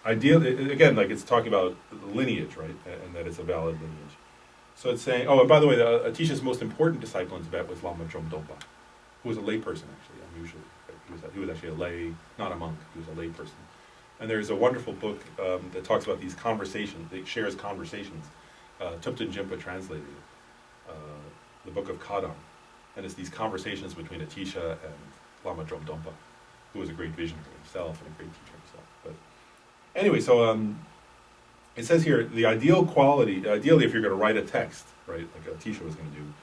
S1: again, like it's talking about the lineage, right, and that it's a valid lineage. So it's saying, and by the way, Atisha's most important disciple in Tibet was Lama Dromdolpa, who was a layperson, actually, unusually. Right? He was actually a lay, not a monk, he was a layperson. And there's a wonderful book that talks about these conversations, that shares conversations. Thupten Jinpa translated it, the book of Kadam. And it's these conversations between Atisha and Lama Dromdolpa, who was a great visionary himself and a great teacher himself. But anyway, so it says here, the ideally if you're going to write a text, right, like Atisha was going to do,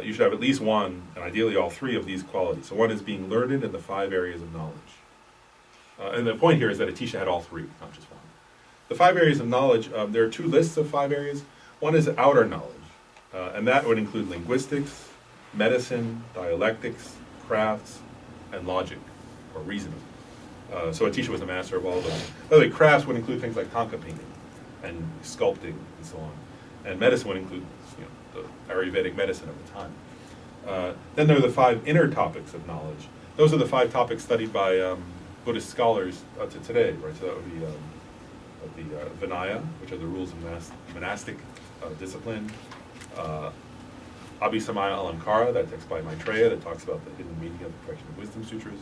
S1: you should have at least one, and ideally all three of these qualities. So one is being learned in the 5 areas of knowledge. And the point here is that Atisha had all three, not just one. The 5 areas of knowledge, there are 2 lists of 5 areas. One is outer knowledge, and that would include linguistics, medicine, dialectics, crafts, and logic, or reasoning. So Atisha was a master of all of those. By the way, crafts would include things like tanka painting and sculpting and so on. And medicine would include the Ayurvedic medicine of the time. Then there are the 5 inner topics of knowledge. Those are the 5 topics studied by Buddhist scholars to today, right? So that would be Vinaya, which are the rules of monastic discipline. Abhisamaya Alamkara, that text by Maitreya that talks about the hidden meaning of the Perfection of Wisdom Sutras.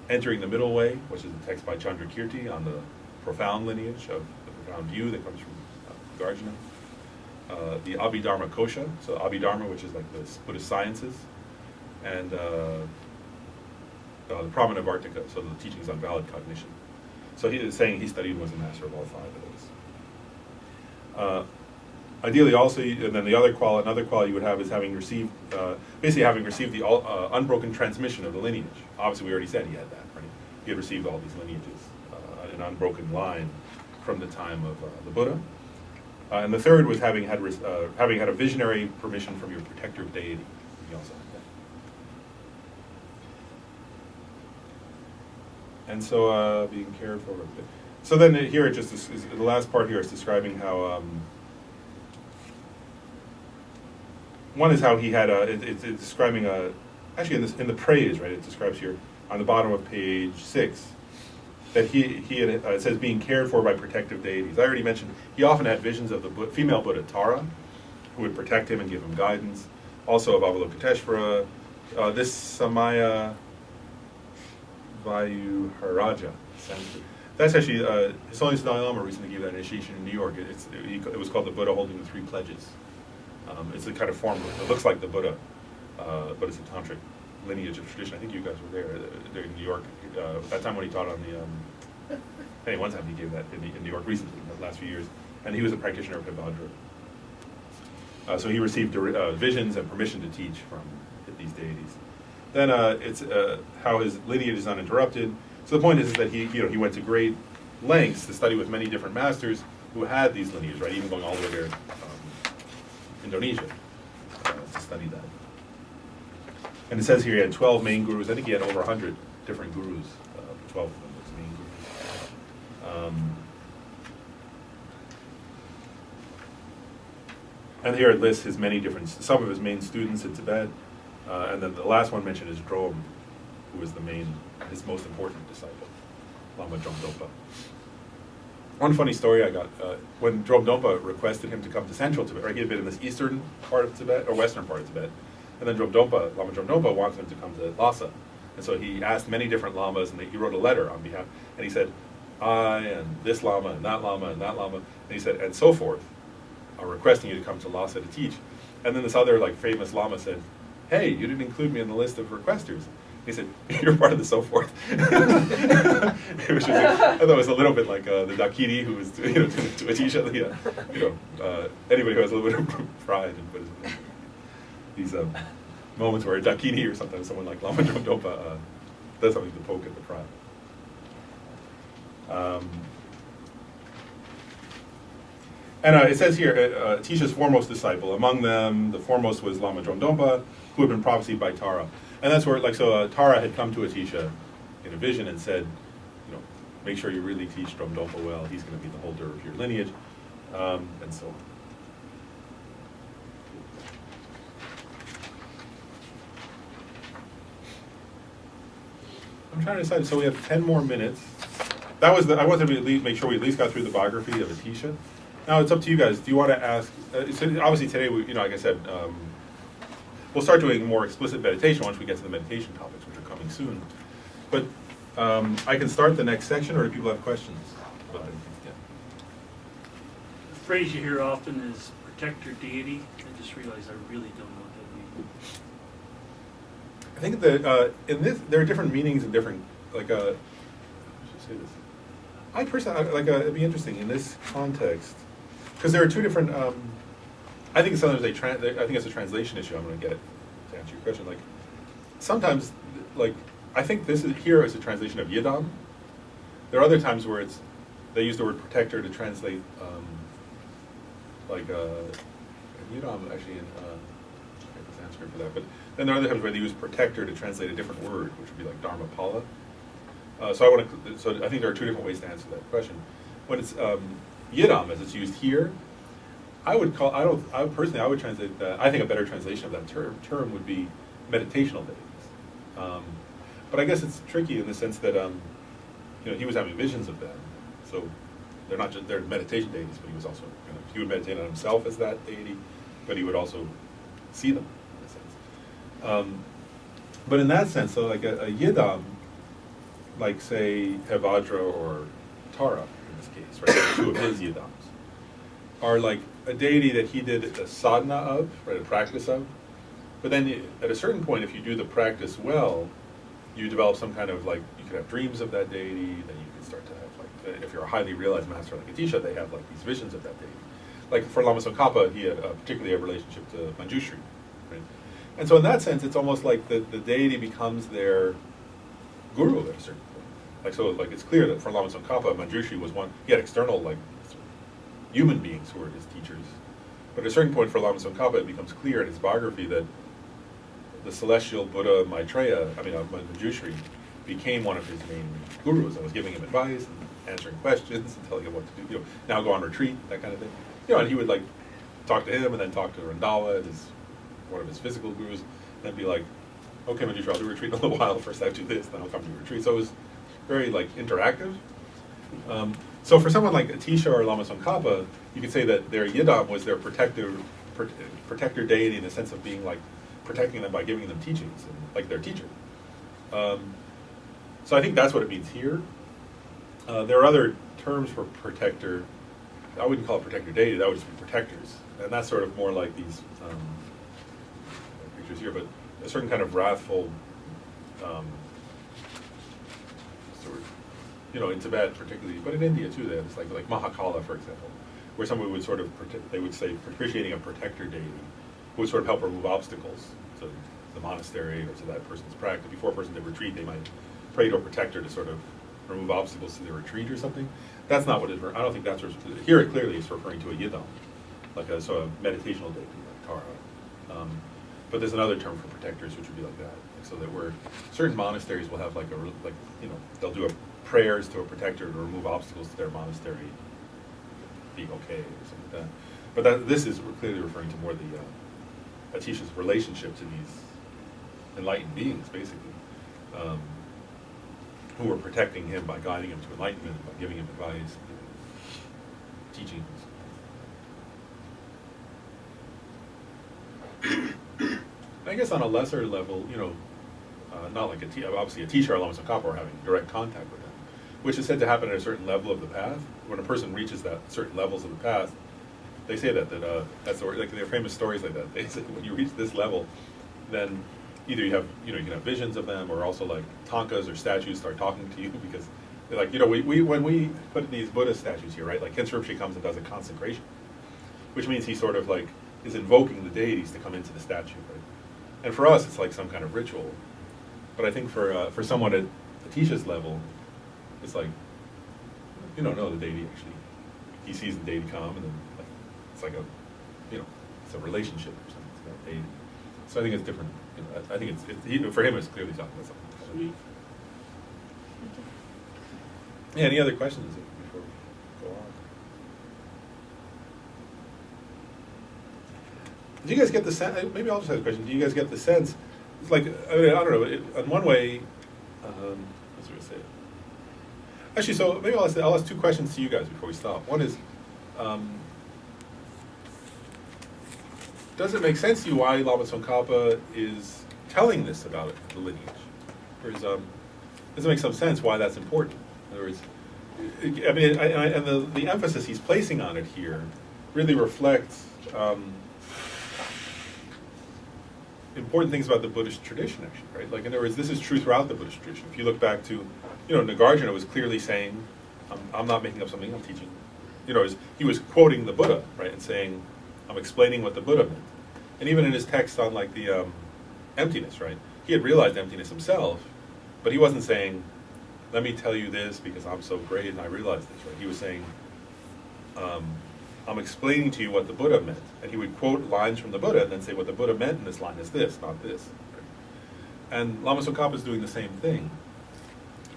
S1: Entering the Middle Way, which is a text by Chandrakirti on the profound lineage of the profound view that comes from Garjuna. The Abhidharma Kosha, so Abhidharma, which is like the Buddhist sciences, and the Pramanavartika, so the teachings on valid cognition. So he is saying he studied and was a master of all 5 of those. Ideally, also, and then another quality you would have is having received, basically having received the unbroken transmission of the lineage. Obviously, we already said he had that, right? He had received all these lineages, an unbroken line from the time of the Buddha. And the third was having had a visionary permission from your protector deity. He also had that. And so, being cared for. So then here, it just is the last part here is describing how. One is how he had it's describing actually in the praise, right? It describes here on the bottom of page 6 that he had, it says being cared for by protective deities. I already mentioned he often had visions of the female Buddha Tara, who would protect him and give him guidance. Also of Avalokiteshvara, this Samaya Vayuharaja. That's actually His Holiness the Dalai Lama recently gave that initiation in New York. It was called the Buddha holding the 3 pledges. It's a kind of form. It looks like the Buddha, but it's a tantric lineage of tradition. I think you guys were there in New York at that time when he taught on the. Hey, one time he gave that in New York recently, in the last few years, and he was a practitioner of Hivadra. So he received visions and permission to teach from these deities. Then it's how his lineage is uninterrupted. So the point is that he went to great lengths to study with many different masters who had these lineages, right? Even going all the way there. Indonesia to study that. And it says here he had 12 main gurus. I think he had over 100 different gurus. 12 of them was main gurus. And here it lists his some of his main students in Tibet. And then the last one mentioned is Drome, who was his most important disciple, Lama Drome Dompa. One funny story I got, when Drome Dompa requested him to come to central Tibet, right, he had been in this eastern part of Tibet, or western part of Tibet, and then Lama Drome Dompa wanted him to come to Lhasa. And so he asked many different lamas, and he wrote a letter on behalf, and he said, I and this lama, and that lama, and that lama, and he said, and so forth, are requesting you to come to Lhasa to teach. And then this other famous lama said, hey, you didn't include me in the list of requesters. He said, you're part of the so forth. Which was, I thought it was a little bit like the Dakini who was, to Atisha, anybody who has a little bit of pride in Buddhism. These moments where Dakini or sometimes someone like Lama Drome Dompa does something to poke at the pride. And it says here, Atisha's foremost disciple, among them, the foremost was Lama Drome Dompa, who had been prophesied by Tara. And that's where, Tara had come to Atisha in a vision and said, make sure you really teach Drome Dompa well. He's going to be the holder of your lineage, and so on. I'm trying to decide. So we have 10 more minutes. I wanted to at least make sure we at least got through the biography of Atisha. Now it's up to you guys. Do you want to ask? So obviously today, like I said. We'll start doing more explicit meditation once we get to the meditation topics, which are coming soon. But I can start the next section, or do people have questions?
S2: The phrase you hear often is protector deity. I just realized I really don't know what that means.
S1: I think that in this, there are different meanings and different, I should say this. I personally, it'd be interesting in this context, because there are two different, I think sometimes I think it's a translation issue. I'm going to get it to answer your question. Like sometimes, like I think this is here is a translation of Yidam. There are other times where they use the word protector to translate like Yidam actually in Sanskrit for that. But then there are other times where they use protector to translate a different word, which would be like Dharmapala. So I think there are two different ways to answer that question. When it's Yidam, as it's used here, I would translate that. I think a better translation of that term would be meditational deities. But I guess it's tricky in the sense that he was having visions of them, so they're meditation deities, but he was also he would meditate on himself as that deity, but he would also see them in a sense. But in that sense, so like a Yidam, like say Hevajra or Tara in this case, right, two of his Yidams, are like a deity that he did a sadhana of, right, a practice of. But then at a certain point, if you do the practice well, you develop some kind of like, you could have dreams of that deity, then you can start to have like, if you're a highly realized master like Atisha, they have like these visions of that deity. Like for Lama Tsongkhapa, he had particularly a relationship to Manjushri, right? And so in that sense, it's almost like the deity becomes their guru at a certain point. Like it's clear that for Lama Tsongkhapa, Manjushri was one, he had external like human beings who were his teachers. But at a certain point for Lama Tsongkhapa, it becomes clear in his biography that the celestial Buddha Manjushri, became one of his main gurus and was giving him advice and answering questions and telling him what to do. Now go on retreat, that kind of thing. And he would like talk to him and then talk to Randala, one of his physical gurus, and then be like, okay, Manjushri, I'll do retreat in a little while. First I do this, then I'll come to retreat. So it was very like interactive. So for someone like Atisha or Lama Tsongkhapa, you could say that their Yidam was their protector deity in the sense of being like protecting them by giving them teachings, and, like their teacher. So I think that's what it means here. There are other terms for protector. I wouldn't call it protector deity, that would just be protectors. And that's sort of more like these pictures here, but a certain kind of wrathful, in Tibet particularly, but in India too, they have this like Mahakala, for example, where someone would sort of, they would say, propitiating a protector deity, who would sort of help remove obstacles to the monastery or to that person's practice. Before a person did retreat, they might pray to a protector to sort of remove obstacles to their retreat or something. That's not what it is. I don't think that's here. It clearly is referring to a Yidam, like a sort of meditational deity, like Tara. But there's another term for protectors, which would be like that. So that where certain monasteries will have they'll do prayers to a protector to remove obstacles to their monastery, be okay or something like that. But this is clearly referring to more the Atisha's relationship to these enlightened beings, basically, who were protecting him by guiding him to enlightenment, by giving him advice, teachings. I guess on a lesser level, not like obviously Atisha or Lama Tsongkhapa are having direct contact with him, which is said to happen at a certain level of the path. When a person reaches that certain levels of the path, they say that's like there are famous stories like that. They say when you reach this level, then either you have you can have visions of them, or also like tankas or statues start talking to you, because they're like when we put these Buddha statues here, right? Like Khyentse Rinpoche comes and does a consecration, which means he sort of like is invoking the deities to come into the statue, right? And for us, it's like some kind of ritual. But I think for someone at Atisha's level, it's like no, the deity actually, he sees the deity come, and then like, it's like it's a relationship or something. It's about deity. So I think it's different. I think it's for him, it's clearly talking about something.
S2: Sweet.
S1: Yeah. Any other questions before we go on? Do you guys get the sense? Maybe I'll just have a question. Do you guys get the sense? It's like I don't know. In one way, what's we say? Actually, so maybe I'll ask two questions to you guys before we stop. One is, does it make sense to you why Lama Tsongkhapa is telling this about the lineage? Or does it make some sense why that's important? In other words, the emphasis he's placing on it here really reflects important things about the Buddhist tradition, actually, right? Like, in other words, this is true throughout the Buddhist tradition. If you look back to, Nagarjuna was clearly saying, I'm not making up something, I'm teaching. He was quoting the Buddha, right, and saying, I'm explaining what the Buddha meant. And even in his text on like the emptiness, right? He had realized emptiness himself, but he wasn't saying, let me tell you this because I'm so great and I realized this, right? He was saying, I'm explaining to you what the Buddha meant. And he would quote lines from the Buddha and then say what the Buddha meant in this line is this, not this. Right? And Lama Tsongkhapa is doing the same thing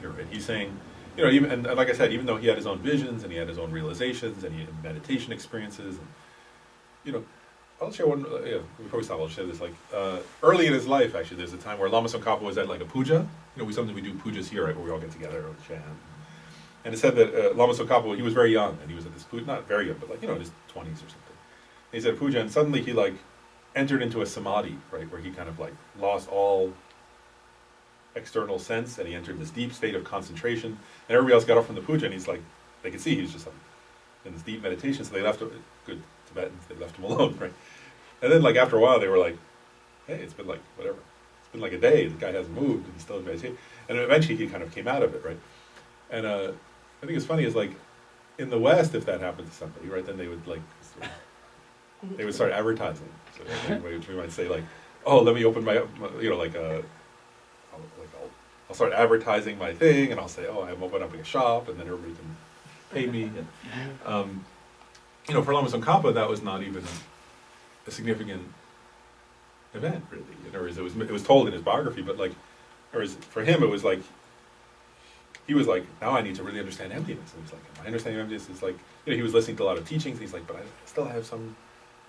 S1: here, right? He's saying, you know, even, and like I said, even though he had his own visions and he had his own realizations and he had meditation experiences, and, you know, I'll share one, before we stop, I'll share this, like, early in his life, actually, there's a time where Lama Tsongkhapa was at, like, a puja. You know, we do pujas here, right, where we all get together and chant. And it said that Lama Tsongkhapa, he was very young, and he was at this puja, not very young, but, like, you know, in his 20s or something. And he's at a puja, and suddenly he, like, entered into a samadhi, right, where he kind of, like, lost all external sense, and he entered this deep state of concentration, and everybody else got up from the puja, and he's, like, they could see he was just, like, in this deep meditation, so they left him, good Tibetans, they left him alone, right? And then, like, after a while, they were like, hey, it's been, like, whatever. It's been, like, a day, the guy hasn't moved, and he's still in meditation. And eventually, he kind of came out of it, right? And I think it's funny is, like, in the West, if that happened to somebody, right, then they would, like, they would start advertising. So we might say, like, oh, let me open my you know, like, I'll start advertising my thing, and I'll say, oh, I'm opening up a shop, and then everybody can pay me. And, you know, for Lama Tsongkhapa, that was not even a significant event, really. In other words, it was told in his biography, but, like, for him, it was like, he was like, now I need to really understand emptiness. And he's like, my understanding of emptiness is like, you know, he was listening to a lot of teachings, and he's like, but I still have some,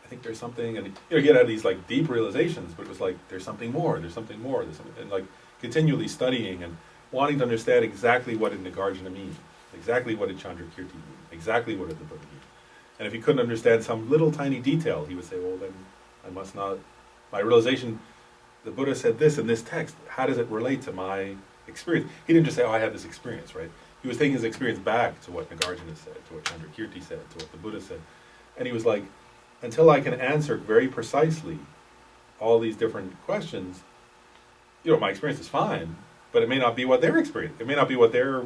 S1: I think there's something, and, you know, he had these, like, deep realizations, but it was like, there's something more, there's something more, and, like, continually studying and wanting to understand exactly what did Nagarjuna mean, exactly what did Chandrakirti mean, exactly what did the Buddha mean. And if he couldn't understand some little tiny detail, he would say, well, then I must not, my realization, the Buddha said this in this text, how does it relate to my experience? He didn't just say, oh, I had this experience, right? He was taking his experience back to what Nagarjuna said, to what Chandrakirti said, to what the Buddha said. And he was like, until I can answer very precisely all these different questions, you know, my experience is fine, but it may not be what they're experiencing. It may not be what they're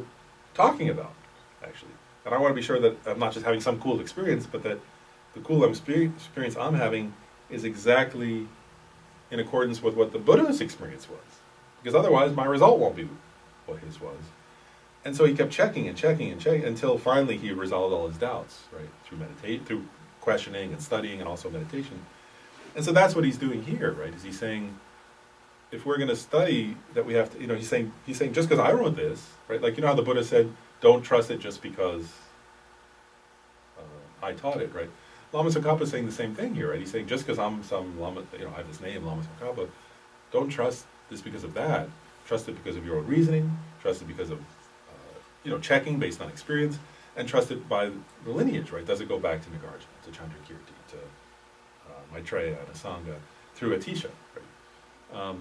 S1: talking about, actually. And I want to be sure that I'm not just having some cool experience, but that the cool experience I'm having is exactly in accordance with what the Buddha's experience was. Because otherwise, my result won't be what his was. And so he kept checking and checking and checking until finally he resolved all his doubts, right? Through questioning and studying and also meditation. And so that's what he's doing here, right? Is he's saying, if we're going to study, that we have to, you know, he's saying just because I wrote this, right? Like, you know how the Buddha said, don't trust it just because I taught it, right? Lama Tsongkhapa is saying the same thing here, right? He's saying just because I'm some Lama, you know, I have this name, Lama Tsongkhapa, don't trust this because of that. Trust it because of your own reasoning. Trust it because of, you know, checking based on experience, and trust it by the lineage, right? Does it go back to Nagarjuna, to Chandrakirti, to Maitreya and Asanga, through Atisha, right?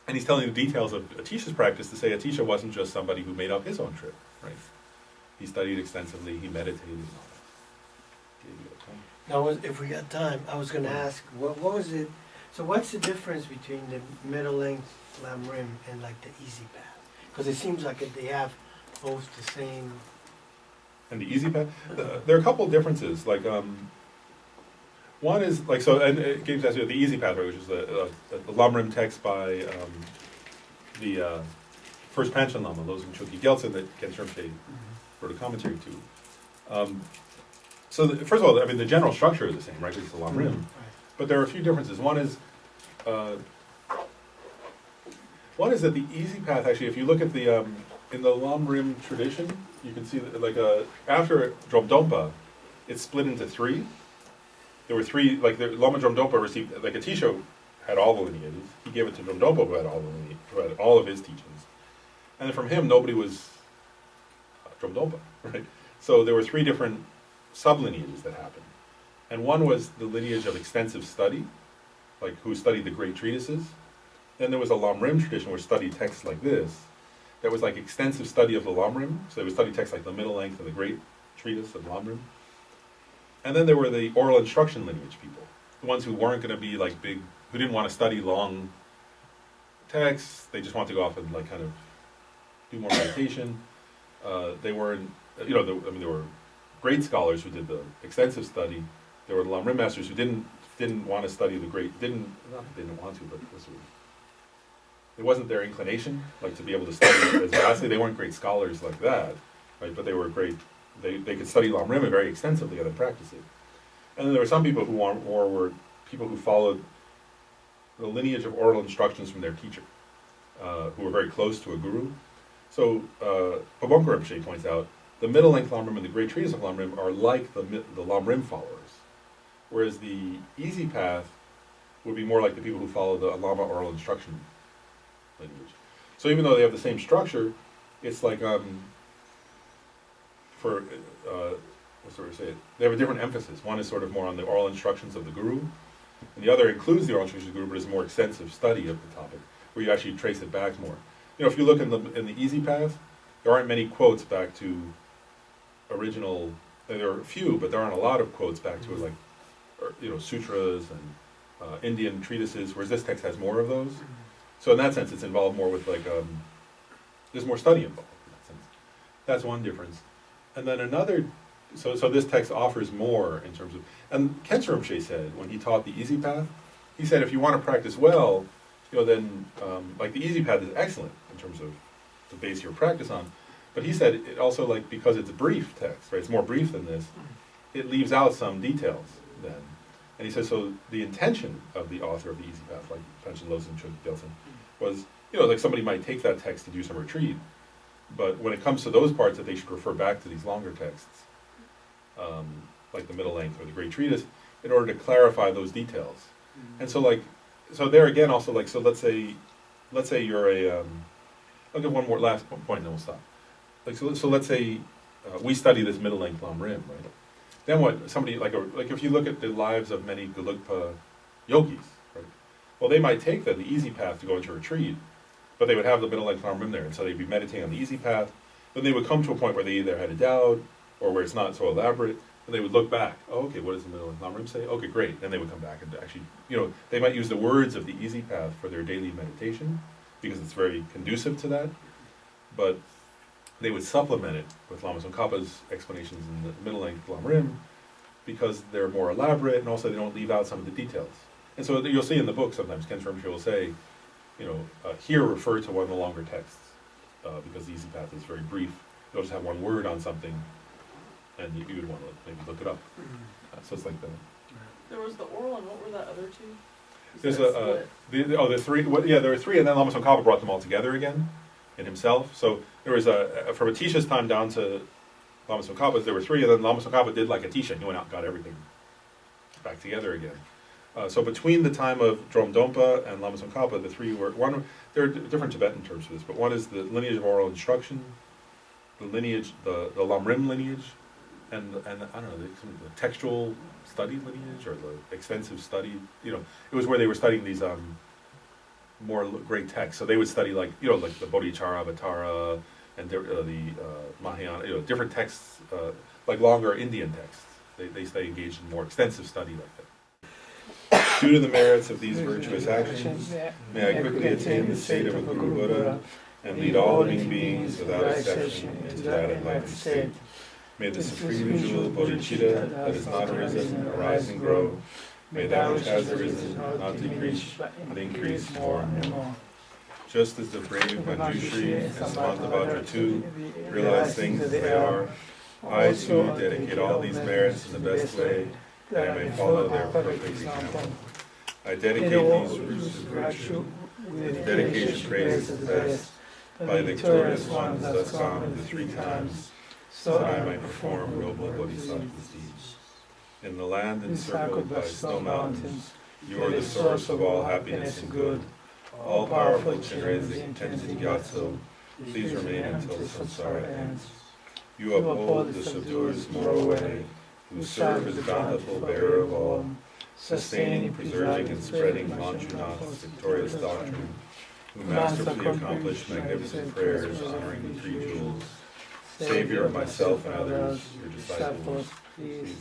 S1: And he's telling the details of Atisha's practice to say Atisha wasn't just somebody who made up his own trip, right? He studied extensively, he meditated and all that.
S4: Now, if we got time, I was going to ask, what was it? So, what's the difference between the middle length Lam Rim and like the easy path? Because it seems like they have both the same.
S1: And the easy path, there are a couple of differences. Like, one is like, so, and it gives us the easy pathway, which is the Lam Rim text by the first Panchen Lama, Losung Chokyi Gyaltsen, that Ken Shermshe wrote a commentary to. So, first of all, I mean, the general structure is the same, right? It's the Lam Rim.
S4: Right.
S1: But there are a few differences. One is that the easy path, actually, if you look at the, in the Lam Rim tradition, you can see that, like, after Dromdonpa, it's split into three. There were three, like, Lama Dromdonpa received, like, Atisha had all the lineages. He gave it to Dromdonpa, who had who had all of his teachings. And then from him, nobody was Dromdonpa, right? So there were three different sublineages that happened. And one was the lineage of extensive study, like who studied the great treatises. Then there was a Lam Rim tradition which studied texts like this. That was like extensive study of the Lam Rim. So they would study texts like the middle length and the great treatise of Lam Rim. And then there were the oral instruction lineage people, the ones who weren't going to be like big, who didn't want to study long texts. They just wanted to go off and like kind of do more meditation. They weren't, you know, there were great scholars who did the extensive study, there were the Lam Rim masters who didn't want to study the great, didn't want to, but it wasn't their inclination, like to be able to study as vastly. They weren't great scholars like that, right? But they were great. They could study Lam Rim very extensively and then practice it. And then there were some people who were people who followed the lineage of oral instructions from their teacher, who were very close to a guru. So Pabonka Rinpoche points out the middle length Lam Rim and the great treatise of Lam Rim are like the Lam Rim followers, whereas the easy path would be more like the people who follow the Lama oral instruction lineage. So even though they have the same structure, it's like what's the way to say it? They have a different emphasis. One is sort of more on the oral instructions of the guru, and the other includes the oral instructions of the guru, but is a more extensive study of the topic, where you actually trace it back more. You know, if you look in the easy path, there aren't many quotes back to original. There are a few, but there aren't a lot of quotes back to like, sutras and Indian treatises. Whereas this text has more of those. So in that sense, it's involved more with like there's more study involved in that sense. That's one difference. And then another. So this text offers more in terms of. And Khensa Rinpoche said when he taught the easy path, he said if you want to practice well, then like the easy path is excellent in terms of the base your practice on. But he said it also, like, because it's a brief text, right? It's more brief than this. It leaves out some details then. And he says, so the intention of the author of the Easy Path, like Panchen Losang Chögyam Gyaltsen, was, like somebody might take that text to do some retreat, but when it comes to those parts that they should refer back to these longer texts, like the middle length or the great treatise, in order to clarify those details. And so there again also, like, so let's say you're I'll give one more last point and then we'll stop. Like, so let's say we study this middle length Lam Rim, right? Then what, somebody, like if you look at the lives of many Gelugpa yogis, right? Well, they might take the easy path to go into retreat, but they would have the middle length Lam Rim there, and so they'd be meditating on the easy path. Then they would come to a point where they either had a doubt, or where it's not so elaborate, and they would look back. Oh, okay, what does the middle length Lam Rim say? Okay, great. Then they would come back and actually, they might use the words of the easy path for their daily meditation, because it's very conducive to that, but they would supplement it with Lama Tsongkhapa's explanations in the middle length Lam Rim, because they're more elaborate, and also they don't leave out some of the details. And so you'll see in the book sometimes Khensa Rinpoche will say, here refer to one of the longer texts, because the easy path is very brief. They'll just have one word on something, and you would want to maybe look it up. So it's like that.
S5: There was the oral, and what were the other two?
S1: There's the three. There were three, and then Lama Tsongkhapa brought them all together again in himself. So there was from Atisha's time down to Lama Tsongkhapa's, there were three, and then Lama Tsongkhapa did like Atisha, and he went out and got everything back together again. So between the time of Drom Dompa and Lama Tsongkhapa, the three were there are different Tibetan terms for this, but one is the lineage of oral instruction, the lineage, the Lam Rim lineage, and I don't know, the textual study lineage, or the extensive study. It was where they were studying these more great texts. So they would study like the Bodhicharya, Avatara, and the Mahayana, different texts, like longer Indian texts. They engaged in more extensive study like that. Due to the merits of these virtuous actions, may I quickly attain the state of a Guru Buddha and lead all living beings without exception into that enlightened state. May the supreme jewel Bodhicitta that has not arisen arise and grow. May that which has arisen not decrease, but increase more and more. Just as the brave Manjushri and Samantabhadra too realize things as they are, I too dedicate all these merits in the best way, that I may follow their perfect example. I dedicate these roots of virtue with dedication praise the best, by the victorious ones thus gone of the 3 times, so that I might perform noble Bodhisattva's deeds. In the land encircled by snow mountains, you are the source of all happiness and good. All-powerful Chenrezig Tenzin Gyatso, please remain until samsara ends. You uphold the subduer's moral way, who serve as bountiful bearer of all, sustaining, preserving, and spreading Manjunath's victorious doctrine, who masterfully accomplish magnificent prayers honoring the 3 jewels. Savior of myself and others, your disciples, please.